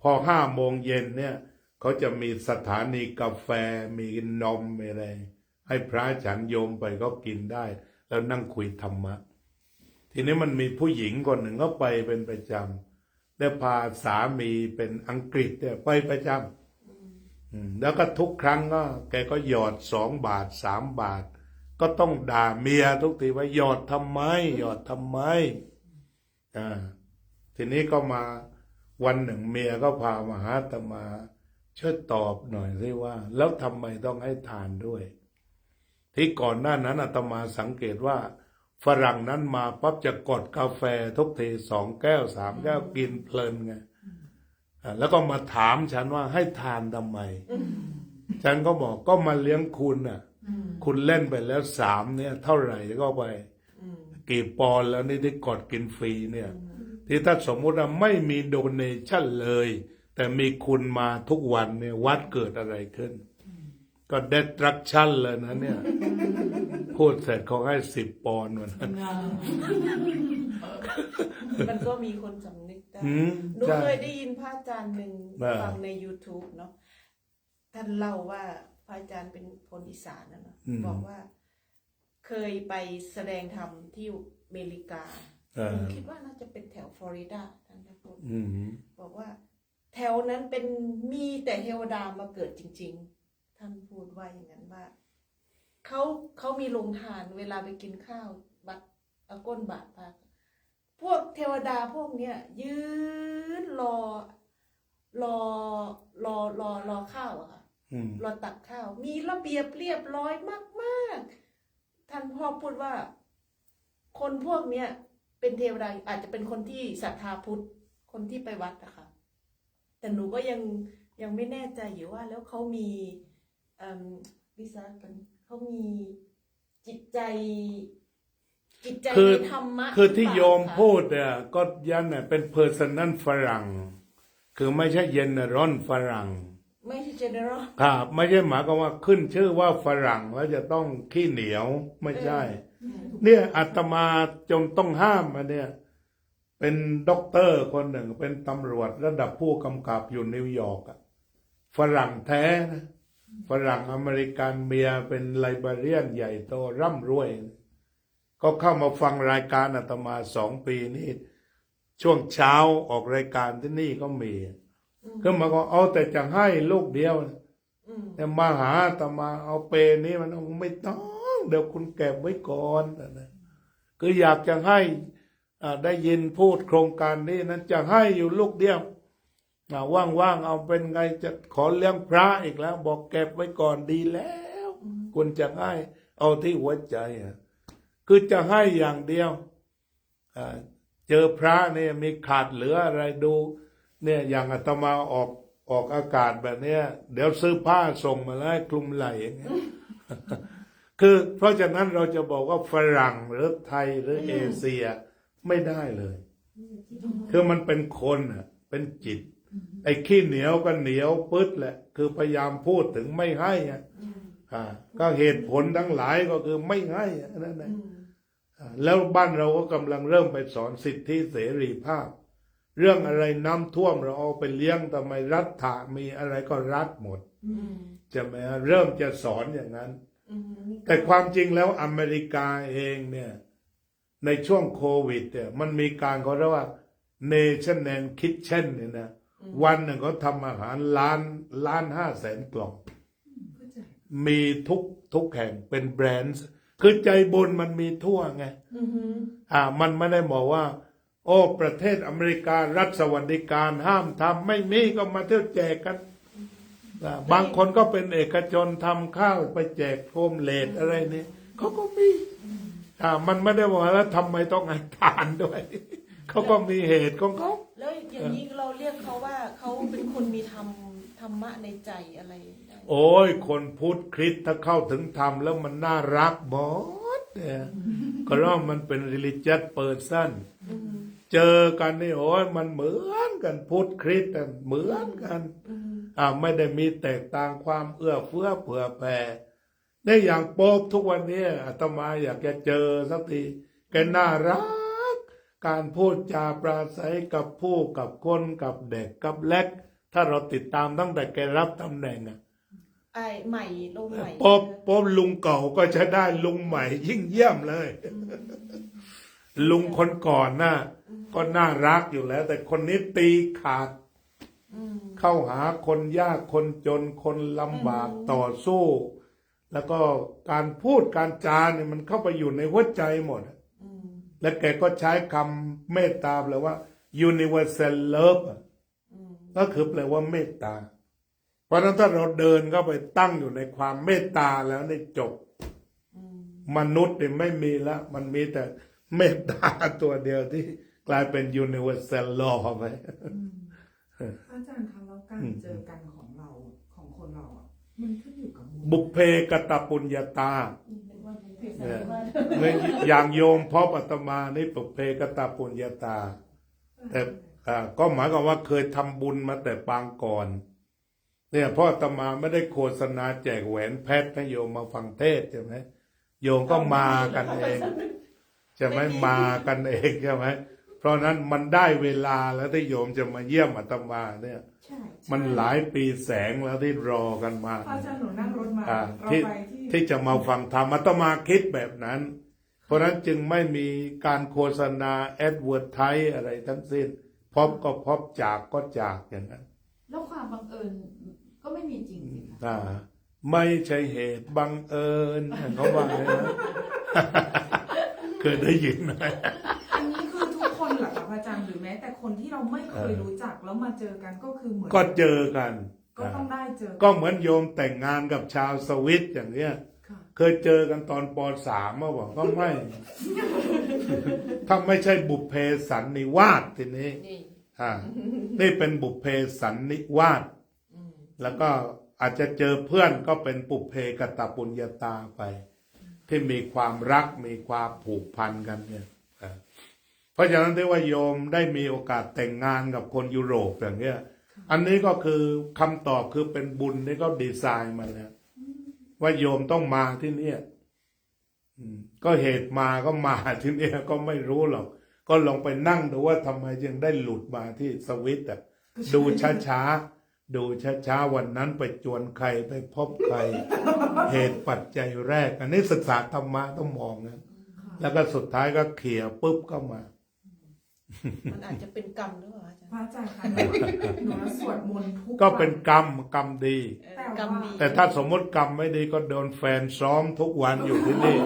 พอ5 โมงเย็นเนี่ยเขาจะมีสถานีกาแฟมีนมมีอะไรให้พระฉันโยมไปก็กินได้ แล้วนั่งคุยธรรมะ ทีนี้มันมีผู้หญิงคนหนึ่งก็ไปเป็นประจำได้พาสามีเป็นอังกฤษเนี่ยไปประจำแล้วก็ทุกครั้งก็แกก็หยอด2 บาท 3 บาท ก็ต้องด่าเมียทุกทีว่าหยอดทำไมทีนี้ก็มาวันหนึ่งเมียก็พามาหาอาตมาช่วยตอบหน่อยสิว่า แล้วทำไมต้องให้ทานด้วย ที่ก่อนหน้านั้นอาตมาสังเกตว่า ฝรั่งนั้นมาปั๊บจะกดกาแฟทุกที2 แก้ว 3 แก้วกินเพลินไงแล้วก็มาถามฉันว่าให้ทานทำไม ฉันก็บอกก็มาเลี้ยงคุณน่ะ คุณเล่นไปแล้ว3เนี่ยเท่าไหร่ก็ไป กี่ปอนด์แล้วนี่ที่กดกินฟรีเนี่ย ที่ถ้าสมมุติว่าไม่มีโดเนชั่นเลย แต่มีคุณมาทุกวันเนี่ยวัดเกิดอะไรขึ้น ก็เดตรักชั่นเลยนะเนี่ย พูดเสร็จเขาให้10 ปอนด์วันนั้น มันก็มีคนสำนึกได้ หนู ใช่ เคยได้ยินพระอาจารย์หนึ่งฟังใน YouTube เนาะท่านเล่าว่าพระอาจารย์เป็นคนอีสานนะเนาะบอกว่า เคยไปแสดงธรรมที่อเมริกาคิดว่าน่าจะเป็นแถวฟลอริดาท่านพูดบอกว่า แถวนั้นเป็นมีแต่เทวดามาเกิดจริง ๆ ท่านพูดว่าอย่างนั้นว่าเขามีโรงทานเวลาไปกินข้าวบัตรก้นบาทพวกเทวดาพวกเนี้ยยืนรอข้าวอะค่ะรอตักข้าวมีระเบียบเรียบร้อยมากๆท่านพ่อพูดว่าคนพวกเนี้ยเป็นเทวดาอาจจะเป็นคนที่ศรัทธาพุทธคนที่ไปวัดอะค่ะแต่หนูก็ยังไม่แน่ใจอยู่ว่าแล้วเขามีวิสากันเขามีจิตใจในธรรมะคือที่โยมพูดเนี่ยก็ยันเนี่ยเป็นเพอร์ซันนั่นฝรั่งคือไม่ใช่เยนเนอรอนฝรั่ง ไม่ใช่ general ครับไม่ใช่หมายความว่าขึ้นชื่อว่าฝรั่งแล้วจะต้องขี้เหนียวไม่ใช่ เนี่ยอาตมาจนต้องห้ามมาเนี่ยเป็นด็อกเตอร์คนหนึ่งเป็นตำรวจระดับผู้กำกับอยู่นิวยอร์กฝรั่งแท้นะฝรั่งอเมริกันเมียเป็นไลบรารียนใหญ่โตร่ำรวยก็เข้ามาฟังรายการอาตมา2 ปีนี่ช่วงเช้าออกรายการที่นี่ก็มีก็มาก็เอาแต่จะให้ลูกเดียวแต่มาหาอาตมาเอาเปนี้มันไม่ต้องเดี๋ยวคุณเก็บไว้ก่อนนะคืออยากจะให้ได้ยินพูดโครงการนี้นั้นจะให้อยู่ลูกเดียวว่างๆเอาเป็นไงจะขอเลี้ยงพระอีกแล้วบอกเก็บไว้ก่อนดีแล้วคุณจะให้เอาที่หัวใจคือจะให้อย่างเดียวเจอพระเนี่ยมีขาดเหลืออะไรดูเนี่ยอย่างอาตมาออกอากาศแบบเนี้ยเดี๋ยวซื้อผ้าส่งมาแล้วคลุมไหล่อย่างเงี้ย คือเพราะฉะนั้นเราจะบอกว่าฝรั่งหรือไทยหรือเอเชียไม่ได้เลยคือมันเป็นคนเป็นจิตไอ้ขี้เหนียวก็เหนียวปึ๊ดแหละคือพยายามพูดถึงไม่ให้ก็เหตุผลทั้งหลายก็คือไม่ให้นั่นแหละแล้วบ้านเราก็กำลังเริ่มไปสอนสิทธิเสรีภาพเรื่องอะไรน้ำท่วมเราเอาไปเลี้ยงทำไมรัฐะมีอะไรก็รัฐหมดจะไหมเริ่มจะสอนอย่างนั้นแต่ความจริงแล้วอเมริกาเองเนี่ยในช่วงโควิดเนี่ยมันมีการเขาเรียกว่า Nation and Kitchen เนี่ยนะวันหนึ่งเขาทำอาหาร1.5 แสนกล่องมีทุกแห่งเป็นแบรนด์คือใจบุญมันมีทั่วไงมันไม่ได้บอกว่าโอ้ประเทศอเมริการัฐสวัสดิการห้ามทำไม่มีก็มาเที่ยวแจกกันบางคนก็เป็นเอกชนทำข้าวไปแจกโฮมเลดอะไรนี่เขาก็มีมันไม่ได้บอกแล้วทำไมต้องให้ทานด้วยเขาก็มีเหตุของเขาแล้วอย่างนี้เราเรียกเขาว่าเขาเป็นคนมีธรรมะในใจอะไรได้โอ้ยคนพุทธคริสต์ถ้าเข้าถึงธรรมแล้วมันน่ารักบอสเนี่ยก็ร้องมันเป็น religious person เจอกันนี่โอ้ยมันเหมือนกันพุทธคริสต์เหมือนกันไม่ได้มีแตกต่างความเอื้อเฟื้อเผื่อแผ่ได้อย่างโป๊บทุกวันนี้อาตมาอยากจะเจอสักทีแกน่ารักการพูดจาปราศัยกับผู้กับคนกับเด็กกับเล็กถ้าเราติดตามตั้งแต่แกรับตำแหน่งใหม่ลงใหม่ป๊อบลุงเก่าก็จะได้ลุงใหม่ยิ่งเยี่ยมเลยลุงคนก่อนน่ะก็น่ารักอยู่แล้ว แต่คนนี้ตีขาดเข้าหาคนยากคนจนคนลำบากต่อสู้ แล้วก็การพูดการจาเนี่ยมันเข้าไปอยู่ในหัวใจหมดและแกก็ใช้คำเมตตาแปลว่า universal love ก็คือแปลว่าเมตตาเพราะฉะนั้นถ้าเราเดินเข้าไปตั้งอยู่ในความเมตตาแล้วได้จบ มนุษย์เนี่ยไม่มีละมันมีแต่เมตตาตัวเดียวที่กลายเป็น universal law ไป อาจารย์คะแล้วการเจอกันของเราของคนเราอ่ะมันขึ้นอยู่กับบุญ บุพเพกตปุญญาตาเนี่ยอย่างโยมพ่ออาตมานี่บุพเพกตปุญญาตา แต่ก็หมายความว่าเคยทำบุญมาแต่ปางก่อนเนี่ยพ่ออาตมาไม่ได้โฆษณาแจกแหวนเพชรให้โยมมาฟังเทศน์ใช่ไหมโยมก็มากันเองใช่ไหมมากันเองใช่ไหมเพราะนั้นมันได้เวลาแล้วที่โยมจะมาเยี่ยมอาตมาเนี่ย ใช่ มันหลายปีแสงแล้วที่รอกันมา อาจารย์หนูนั่งรถมาเรา ที่ ไปที่ ที่จะมาฟังธรรมอาตมาคิดแบบนั้น เพราะนั้นจึงไม่มีการโฆษณาแอดเวิร์ดไทอะไรทั้งสิ้นพบก็พบจากก็จากอย่างนั้น แล้วความบังเอิญก็ไม่มีจริงสิคะ ไม่ใช่เหตุบังเอิญเขาว่าเลยนะ เคยได้ยินไหม อันนี้คือทุกคนเหรอคะพระอาจารย์หรือแม้แต่คนที่เราไม่เคยรู้จักแล้วมาเจอกันก็คือเหมือน ก็เจอกัน ก็ต้องได้เจอ ก็เหมือนโยมแต่งงานกับชาวสวิตอย่างเนี้ย ค่ะ เคยเจอกันตอนป .3 มาบอกก็ไม่ ถ้าไม่ใช่บุพเพสันนิวาสทีนี้ นี่ นี่เป็นบุพเพสันนิวาสแล้วก็อาจจะเจอเพื่อนก็เป็นบุพเพกตปุญญาตาไป ที่มีความรักมีความผูกพันกันเนี่ยเพราะฉะนั้นที่ว่าโยมได้มีโอกาสแต่งงานกับคนยุโรปอย่างเนี้ยอันนี้ก็คือคำตอบคือเป็นบุญที่เขาดีไซน์มาแล้วว่าโยมต้องมาที่เนี่ยก็เหตุมาก็มาที่เนี่ยก็ไม่รู้หรอกก็ลองไปนั่งดูว่าทำไมยังได้หลุดมาที่สวิตอ่ะดูช้าๆดูช้าๆวันนั้นไปจวนใครไปพบใคร เหตุปัจจัยแรก อันนี้ศึกษาธรรมะต้องมองนะแล้วก็สุดท้ายก็เขี่ยปุ๊บก็มา มันอาจจะเป็นกรรมหรือเปล่าอาจารย์ พระอาจารย์คะหนูสวดมนต์ทุก ก็เป็นกรรมดี กรรมดี แต่ถ้าสมมติกรรมไม่ดีก็โดนแฟนซ้อมทุกวันอยู่ที่นี่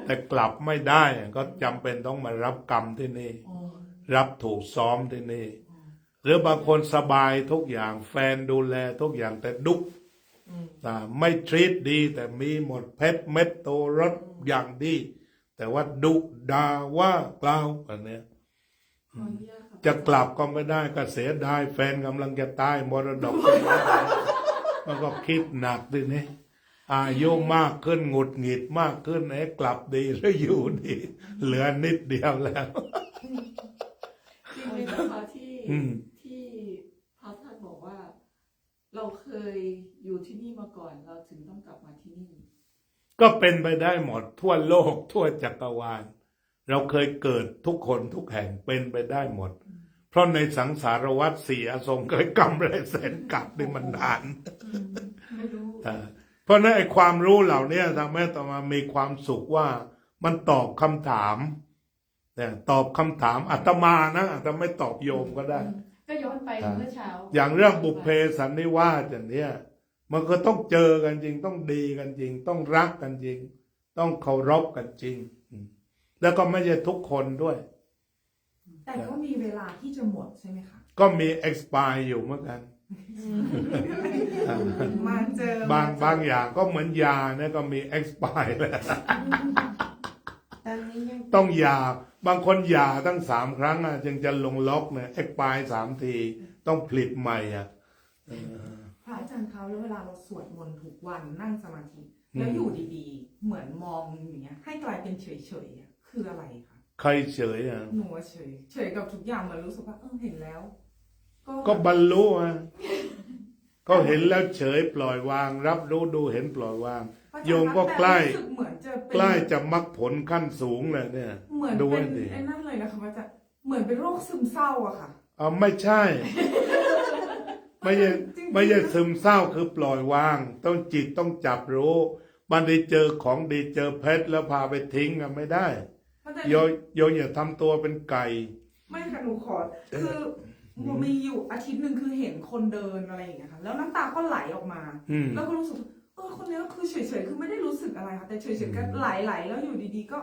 แต่กลับไม่ได้ก็จำเป็นต้องมารับกรรมที่นี่ รับถูกซ้อมที่นี่ หรือบางคนสบายทุกอย่างแฟนดูแลทุกอย่างแต่ดุกไม่ทรีตดีแต่มีหมดเพชรเม็ดโตรสอย่างดี แต่ว่าดุด่าว่ากล่าวอันเนี้ยจะกลับก็ไม่ได้ก็เสียดายแฟนกำลังจะตายมรดกมันก็คิดหนักดินี่อายุมากขึ้นหงุดหงิดมากขึ้นกลับดีหรืออยู่ดีเหลือนิดเดียวแล้ว จริงไหมคะที่พระท่านบอกว่า เราเคยอยู่ที่นี่มาก่อนเราถึงต้องกลับมาที่นี่ ก็เป็นไปได้หมดทั่วโลกทั่วจักรวาลเราเคยเกิดทุกคนทุกแห่งเป็นไปได้หมด เพราะในสังสารวัฏสี่อสงไขยกรรมและแสนกลับนี่มันนาน ไม่รู้ เพราะนั้นไอ้ความรู้เหล่านี้ทำให้ต่อมามีความสุขว่ามันตอบคำถามเนี่ยตอบคำถามอาตมานะอาจจะไม่ตอบโยมก็ได้ ก็ย้อนไปเมื่อเช้า อย่างเรื่องบุพเพสันนิวาสอย่างเนี้ยมันก็ต้องเจอกันจริงต้องดีกันจริง ต้องรักกันจริง ต้องเคารพกันจริงแล้วก็ไม่ใช่ทุกคนด้วย แต่ก็มีเวลาที่จะหมดใช่ไหมคะ ก็มี expire อยู่เหมือนกัน มาเจอบ างอย่างก็เหมือนยาเนี่ยก็มี expire แล้ว ตอนนี้ยัง ต้องยาบางคนยาตั้ง3 ครั้งจึงจะลงล็อกเนี่ย expire 3 ทีต้องผลิตใหม่พระอาจารย์เขาแล้วเวลาเราสวดมนต์ทุกวันนั่งสมาธิแล้วอยู่ดีๆเหมือนมองอย่างเงี้ยให้กลายเป็นเฉยๆอะคืออะไรคะ ใครเฉยหนูว่าเฉยกับทุกอย่างเหมือนรู้สึกว่าเห็นแล้ว ก็บรรลุก็เห็นแล้วเฉยปล่อยวาง รับรู้ดูเห็นปล่อยวาง โยมก็ใกล้จะมรรคผลขั้นสูงเลยเนี่ย เหมือน ดู เป็ ให้ น ดี ไอ้นั่นเลยนะคะว่าจะเหมือนเป็นโรคซึมเศร้าอะค่ะ ไม่ใช่ ไม่ใช่ซึมเศร้าคือปล่อยวาง ต้องจิตต้องจับรู้บันได้เจอของดีเจอเพชรแล้วพาไปทิ้งกันไม่ได้โยอย่าทำตัวเป็นไก่ ไม่ค่ะหนูขอคือมีอยู่อาทิตย์หนึ่งคือเห็นคนเดินอะไรอย่างเงี้ยค่ะแล้วน้ำตาก็ไหลออกมาแล้วก็รู้สึกคนนี้ก็คือเฉยๆคือไม่ได้รู้สึกอะไรค่ะแต่เฉยๆก็ไหลแล้วอยู่ดีๆก็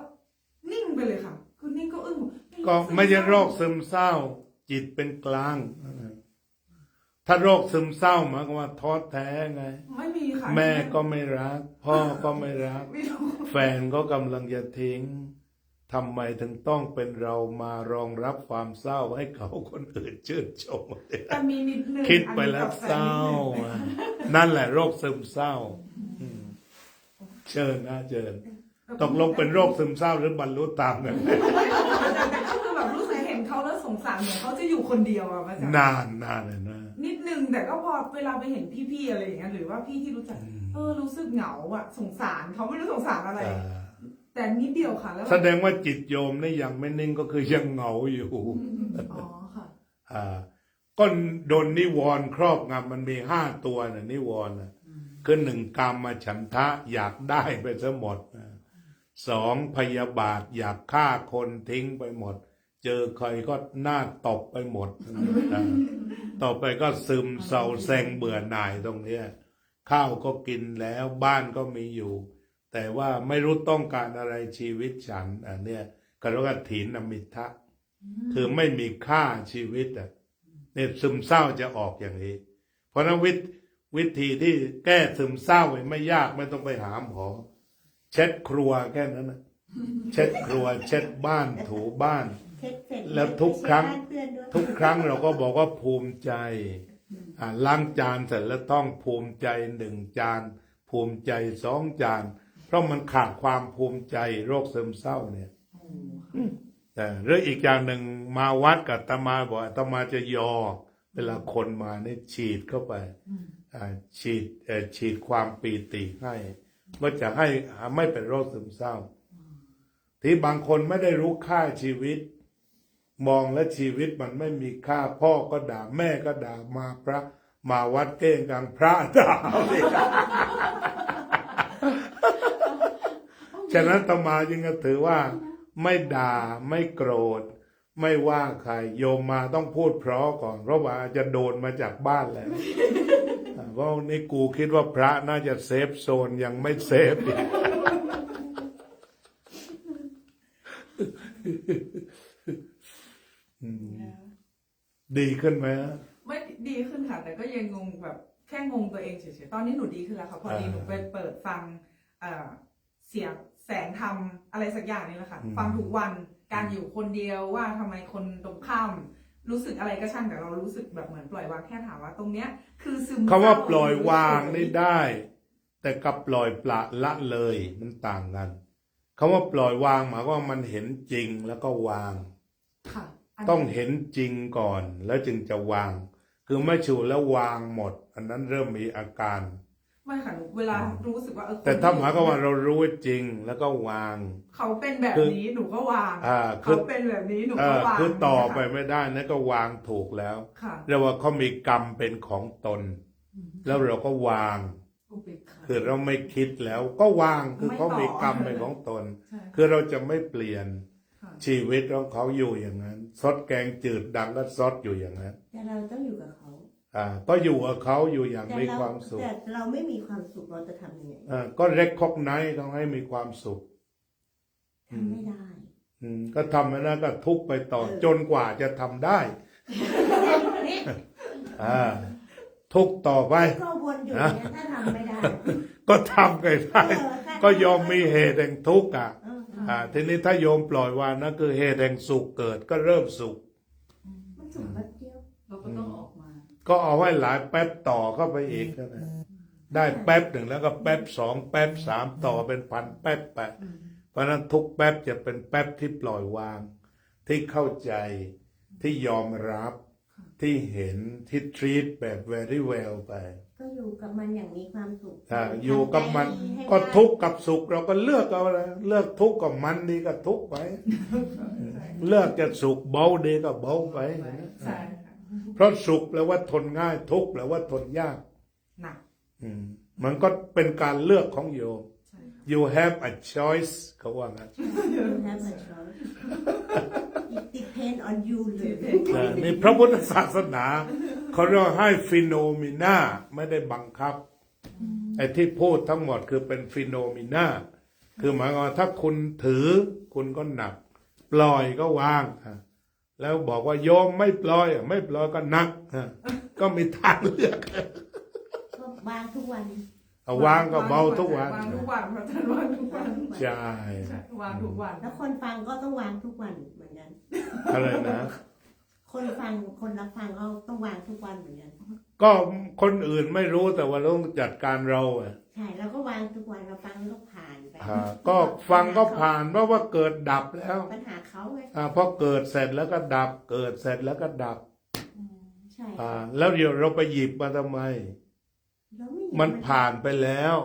นิ่งไปเลยค่ะคือนิ่งก็อึ้ง ก็ไม่ใช่โรคซึมเศร้า จิตเป็นกลาง ถ้าโรคซึมเศร้าหมายความว่าท้อแท้ไง ไม่มีค่ะ แม่ก็ไม่รัก พ่อก็ไม่รัก ไม่รู้ แฟนก็กำลังจะทิ้งทำไมถึงต้องเป็นเรามารองรับความเศร้าให้เขาคนอื่นชื่นชม แต่มีนิดนึง คิดไปแล้วเศร้านั่นแหละโรคซึมเศร้าเชิญนะเชิญตกลงเป็นโรคซึมเศร้าหรือบรรลุตามกัน แต่คือแบบรู้สึกเห็นเขาแล้วสงสารเหมือนเขาจะอยู่คนเดียวอะอาจารย์ นานเลยนะ นิดนึงแต่ก็พอเวลาไปเห็นพี่ๆอะไรอย่างเงี้ยหรือว่าพี่ที่รู้จักรู้สึกเหงาอะสงสารเขาไม่รู้สงสารอะไร แต่นิดเดียวค่ะแล้ว แสดงว่าจิตโยมนี่ยังไม่นิ่งก็คือยังเหงาอยู่ อ๋อค่ะ ก็โดนนิวรณ์ครอบงำมันมี5 ตัวน่ะนิวรณ์น่ะคือ1กามฉันทะอยากได้ไปซะหมด2พยาบาทอยากฆ่าคนทิ้งไปหมด เจอใครก็หน้าตบไปหมดต่อไปก็ซึมเศร้าแซงเบื่อหน่ายตรงเนี้ยข้าวก็กินแล้วบ้านก็มีอยู่ แต่ว่าไม่รู้ต้องการอะไรชีวิตฉันอันเนี้ยก็เรียกว่าถีนมิทธะคือไม่มีค่าชีวิตเนี่ยซึมเศร้าจะออกอย่างนี้ เพราะนั้นวิธีที่แก้ซึมเศร้าไม่ยากไม่ต้องไปหาหมอเช็ดครัวแค่นั้นนะเช็ดครัวเช็ดบ้านถูบ้าน เช็ดเสร็จ แล้วทุกครั้ง เช็ดบ้านเพื่อนด้วย ทุกครั้งเราก็บอกว่าภูมิใจล้างจานเสร็จแล้วต้องภูมิใจ1 จานภูมิใจ2 จานเพราะมันขาดความภูมิใจโรคซึมเศร้าเนี่ยแต่เรื่องอีกอย่างหนึ่งมาวัดกับอาตมาบอกอาตมาจะยอเวลาคนมาเนี่ยฉีดเข้าไปฉีดความปีติให้ก็จะให้ไม่เป็นโรคซึมเศร้าที่บางคนไม่ได้รู้ค่าชีวิตมองและชีวิตมันไม่มีค่าพ่อก็ด่าแม่ก็ด่ามาพระมาวัดเก้งกังพระด่าฉะนั้นอาตมาจึงถือว่าไม่ด่าไม่โกรธไม่ว่าใครโยมมาต้องพูดเพราะก่อนเพราะว่าจะโดนมาจากบ้านแล้วเพราะนี่กูคิดว่าพระน่าจะเซฟโซนยังไม่เซฟอีกดีขึ้นไหม ไม่ดีขึ้นค่ะ แต่ก็ยังงงแบบแค่งงตัวเองเฉยๆตอนนี้หนูดีขึ้นแล้วค่ะพอดีหนูไปเปิดฟังเสียงแสงธรรมอะไรสักอย่างนี่แหละค่ะฟังทุกวันการอยู่คนเดียวว่าทำไมคนตรงข้ามรู้สึกอะไรก็ช่างแต่เรารู้สึกแบบเหมือนปล่อยวางแค่ถามว่าตรงเนี้ยคือซึม คำว่าปล่อยวางนี่ได้ แต่กับปล่อยปละละเลยมันต่างกันคำว่าปล่อยวางหมายว่ามันเห็นจริงแล้วก็วาง ค่ะ ต้องเห็นจริงก่อนแล้วจึงจะวาง คือไม่ชูแล้ววางหมด อันนั้นเริ่มมีอาการ ไม่ค่ะหนูเวลารู้สึกว่าแต่ถ้าหมายก็ว่าเรารู้จริงแล้วก็วาง เขาเป็นแบบนี้หนูก็วาง คือ เขาเป็นแบบนี้หนูก็วาง คือต่อไปไม่ได้นั่นก็วางถูกแล้ว ค่ะ เรียกว่าเขามีกรรมเป็นของตน แล้วเราก็วาง คือเราไม่คิดแล้วก็วางคือเขามีกรรมเป็นของตน คือเราจะไม่เปลี่ยนชีวิตของเขาอยู่อย่างนั้นซดแกงจืดดังก็ซดอยู่อย่างนั้น แต่เราต้องอยู่กับเขา ก็อยู่กับเขาอยู่อย่างมีความสุข แต่เราไม่มีความสุขเราจะทำยังไง ก็เร็กคอกไนต้องให้มีความสุข ทำไม่ได้ ก็ทำไปนะก็ทุกไปต่อจนกว่าจะทำได้ทุกต่อไป ก็วนอยู่อย่างนี้ถ้าทำไม่ได้ ก็ทำไปได้ ก็ยอมมีเหตุแห่งทุกข์ทีนี้ถ้าโยมปล่อยวางนะคือเหตุแห่งสุขเกิดก็เริ่มสุข มันสุขแป๊บเดียว เราก็ต้องออกมา ก็เอาไว้หลายแป๊บต่อเข้าไปอีกนะได้แป๊บ1แล้วก็แป๊บ2แป๊บ3ต่อเป็นพันแป๊บไปเพราะนั้นทุกแป๊บจะเป็นแป๊บที่ปล่อยวาง ที่เข้าใจที่ยอมรับที่เห็นที่ treat แบบ very well ไป ก็อยู่กับมันอย่างมีความสุข อยู่กับมันก็ทุกข์กับสุขเราก็เลือกเอาเลยเลือกทุกข์กับมันดีก็ทุกข์ไปเลือกจะสุขเบาดีก็เบาไป ใช่ค่ะ เพราะสุขแปลว่าทนง่ายทุกข์แปลว่าทนยาก หนัก มันก็เป็นการเลือกของโยม ใช่ค่ะ you have a choice เขาว่างั้น You have a choice It depends on you เลย นี่พระพุทธศาสนาเขาเรียกให้ฟิโนเมนาไม่ได้บังคับไอ้ที่พูดทั้งหมดคือเป็นฟิโนเมนาคือหมายความว่าถ้าคุณถือคุณก็หนักปล่อยก็วางแล้วบอกว่าโยมไม่ปล่อยก็หนัก ก็มีทางเลือก ก็วางทุกวัน เอาวางก็เบาทุกวัน วางทุกวันพระอาจารย์วางทุกวัน ใช่ วางทุกวัน แล้วคนฟังก็ต้องวางทุกวันเหมือนกัน อะไรนะ คนฟังคนรับฟังก็ต้องวางทุกวันเหมือนกัน ก็คนอื่นไม่รู้แต่ว่าเราต้องจัดการเราอ่ะ ใช่แล้วก็วางทุกวันเราฟังก็ผ่านไป ก็ฟังก็ผ่านเพราะว่าเกิดดับแล้ว ปัญหาเขาไง พอเกิดเสร็จแล้วก็ดับ เกิดเสร็จแล้วก็ดับ ใช่ แล้วเดี๋ยวเราไปหยิบมาทำไม แล้วไม่ มันผ่านไปแล้ว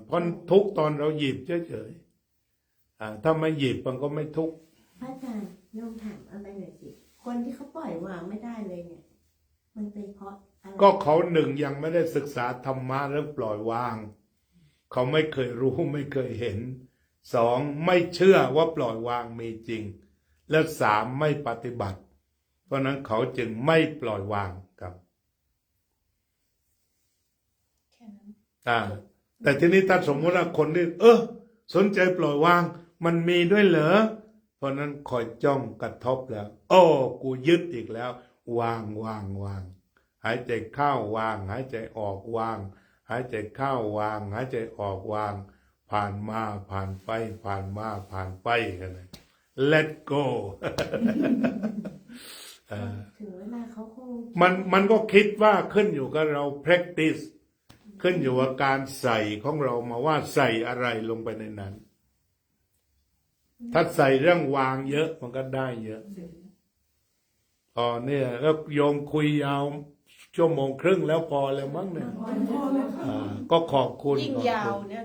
เพราะทุกตอนเราหยิบเฉยๆถ้าไม่หยิบมันก็ไม่ทุกข์ พระอาจารย์โยมถามอะไรหน่อยสิคนที่เขาปล่อยวางไม่ได้เลยเนี่ย มันเป็นเพราะอะไร ก็เขาหนึ่งยังไม่ได้ศึกษาธรรมะเรื่องปล่อยวาง เขาไม่เคยรู้ไม่เคยเห็นสองไม่เชื่อว่าปล่อยวางมีจริง และสามไม่ปฏิบัติ เพราะนั้นเขาจึงไม่ปล่อยวางครับ แค่นั้น แต่ทีนี้ถ้าสมมติว่าคนที่สนใจปล่อยวาง มันมีด้วยเหรอเพราะนั้นคอยจ้องกระทบแล้ว กูยึดอีกแล้ว วางวางวางหายใจเข้าวาง หายใจออกวาง หายใจเข้าวาง หายใจออกวาง ผ่านมาผ่านไปผ่านมาผ่านไปกันเลย let go ถึงเวลาเขาคง มันก็คิดว่าขึ้นอยู่กับเรา practice ขึ้นอยู่กับการใส่ของเรามาว่าใส่อะไรลงไปในนั้น ถ้าใส่เรื่องวางเยอะมันก็ได้เยอะเนี่ยแล้วโยมคุยยาวชั่วโมงครึ่งแล้วพอแล้วมั้งเนี่ยก็ขอบคุณ ยิ่งยาวเนี่ย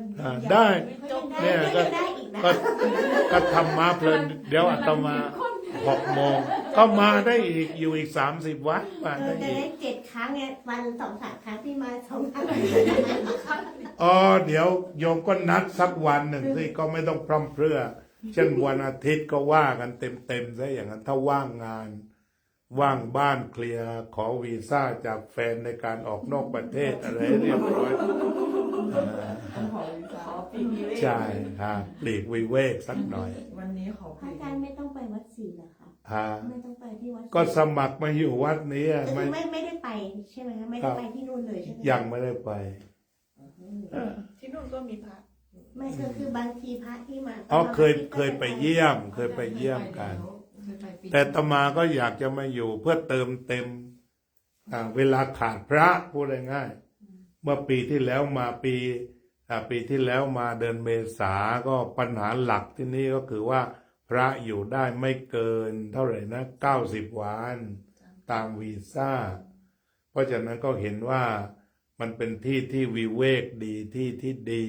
ได้ ไม่จบ เนี่ย ได้อีกนะ ก็ทำมาเพลินเดี๋ยวอาตมา6 โมงก็มาได้อีกอยู่อีก30 วันมาได้ จะ อี ได้ ก 7 ครั้งเนี่ยวัน2-3 ครั้งที่มา2 ครั้ง เดี๋ยวโยมก็นัดสักวันหนึ่งที่ก็ไม่ต้องพร่ำเพรื่อ เช่นวันอาทิตย์ก็ว่ากันเต็มซะอย่างนั้นถ้าว่างงาน ว่างบ้านเคลียร์ขอวีซ่าจากแฟนในการออกนอกประเทศอะไรเรียบร้อย ขอปีนี้เลย ใช่ปลีกวิเวกสักหน่อย วันนี้ขอ พระอาจารย์ไม่ต้องไปวัดศรีเหรอคะไม่ต้องไปที่วัดศรี ก็สมัครมาอยู่วัดนี้ ก็คือไม่ได้ไปใช่ไหมคะไม่ได้ไปที่นู่นเลยใช่ไหม ยังไม่ได้ไป ที่นู่นก็มีพระ ไม่ก็คือบางทีพระที่มา เคยไปเยี่ยมกัน แต่อาตมาก็อยากจะมาอยู่เพื่อเติมเต็มเวลาขาดพระพูดง่ายๆเมื่อปีที่แล้วมาปีที่แล้วมาเดือนเมษาก็ปัญหาหลักที่นี่ก็คือว่าพระอยู่ได้ไม่เกินเท่าไหร่นะ90 วันตามวีซ่าเพราะฉะนั้นก็เห็นว่ามันเป็นที่ที่วิเวกดีที่ดี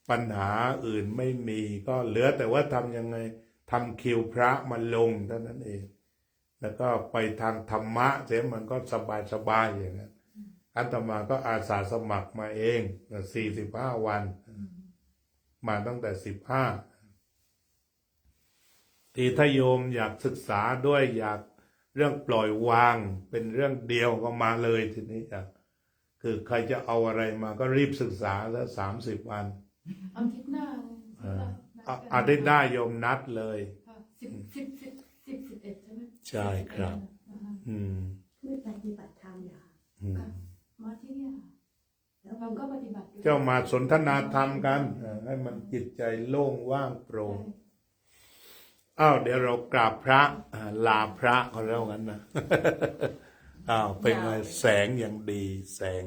ปัญหาอื่นไม่มีก็เหลือแต่ว่าทำยังไงทำคิวพระมาลงเท่านั้นเองแล้วก็ไปทางธรรมะเสียมันก็สบายอย่างนั้นอาตมาก็อาสาสมัครมาเอง45 วันมาตั้งแต่15ที่ถ้าโยมอยากศึกษาด้วยอยากเรื่องปล่อยวางเป็นเรื่องเดียวก็มาเลยทีนี้คือใครจะเอาอะไรมาก็รีบศึกษาแล้ว30 วัน อาทิตย์หน้า อาทิตย์ได้โยมนัดเลย 11 ใช่ไหม ใช่ครับไม่ปฏิบัติธรรมเหรอ มาที่เนี่ยเราก็ปฏิบัติ เจ้ามาสนทนาธรรมกันให้มันจิตใจโล่งว่างโปร่งเดี๋ยวเรากราบพระลาพระเขาแล้วกันนะเป็นไงแสงอย่างดีแสง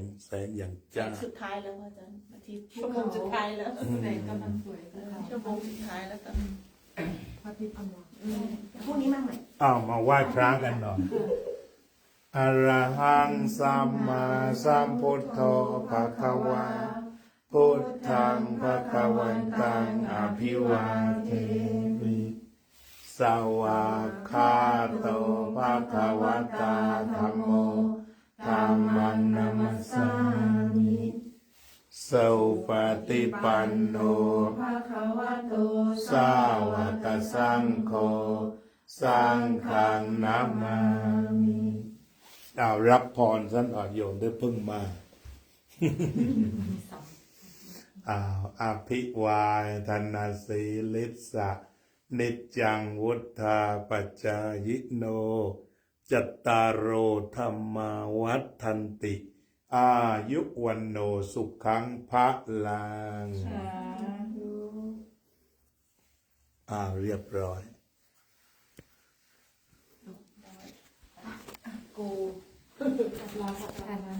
อย่างจ้า สุดท้ายแล้วอาจารย์อาทิตย์ชั่วโมงสุดท้ายแล้ว แสงกำลังสวย ชั่วโมงสุดท้ายแล้วกัน พระอาทิตย์กำลัง พรุ่งนี้มาใหม่ มาไหว้พระกันหน่อยอะระหังสัมมาสัมพุทโธภะคะวาพุทธังภะคะวันตังอภิวาเทมิสวากขาโตภะคะวะตาธัมโมธัมมังนัมสสามิสุปฏิปันโนภะคะวะโตสาวกสังโฆสังฆังนามามิรับพรท่านโยมได้เพิ่งมา อภิวายธนาสีลิสะนิจจังวุฒาปัจจายโน จัตตารโอธรรมาวัฏันติ อายุวันโนสุขังพระลังเรียบร้อย กูลาพักทานนะ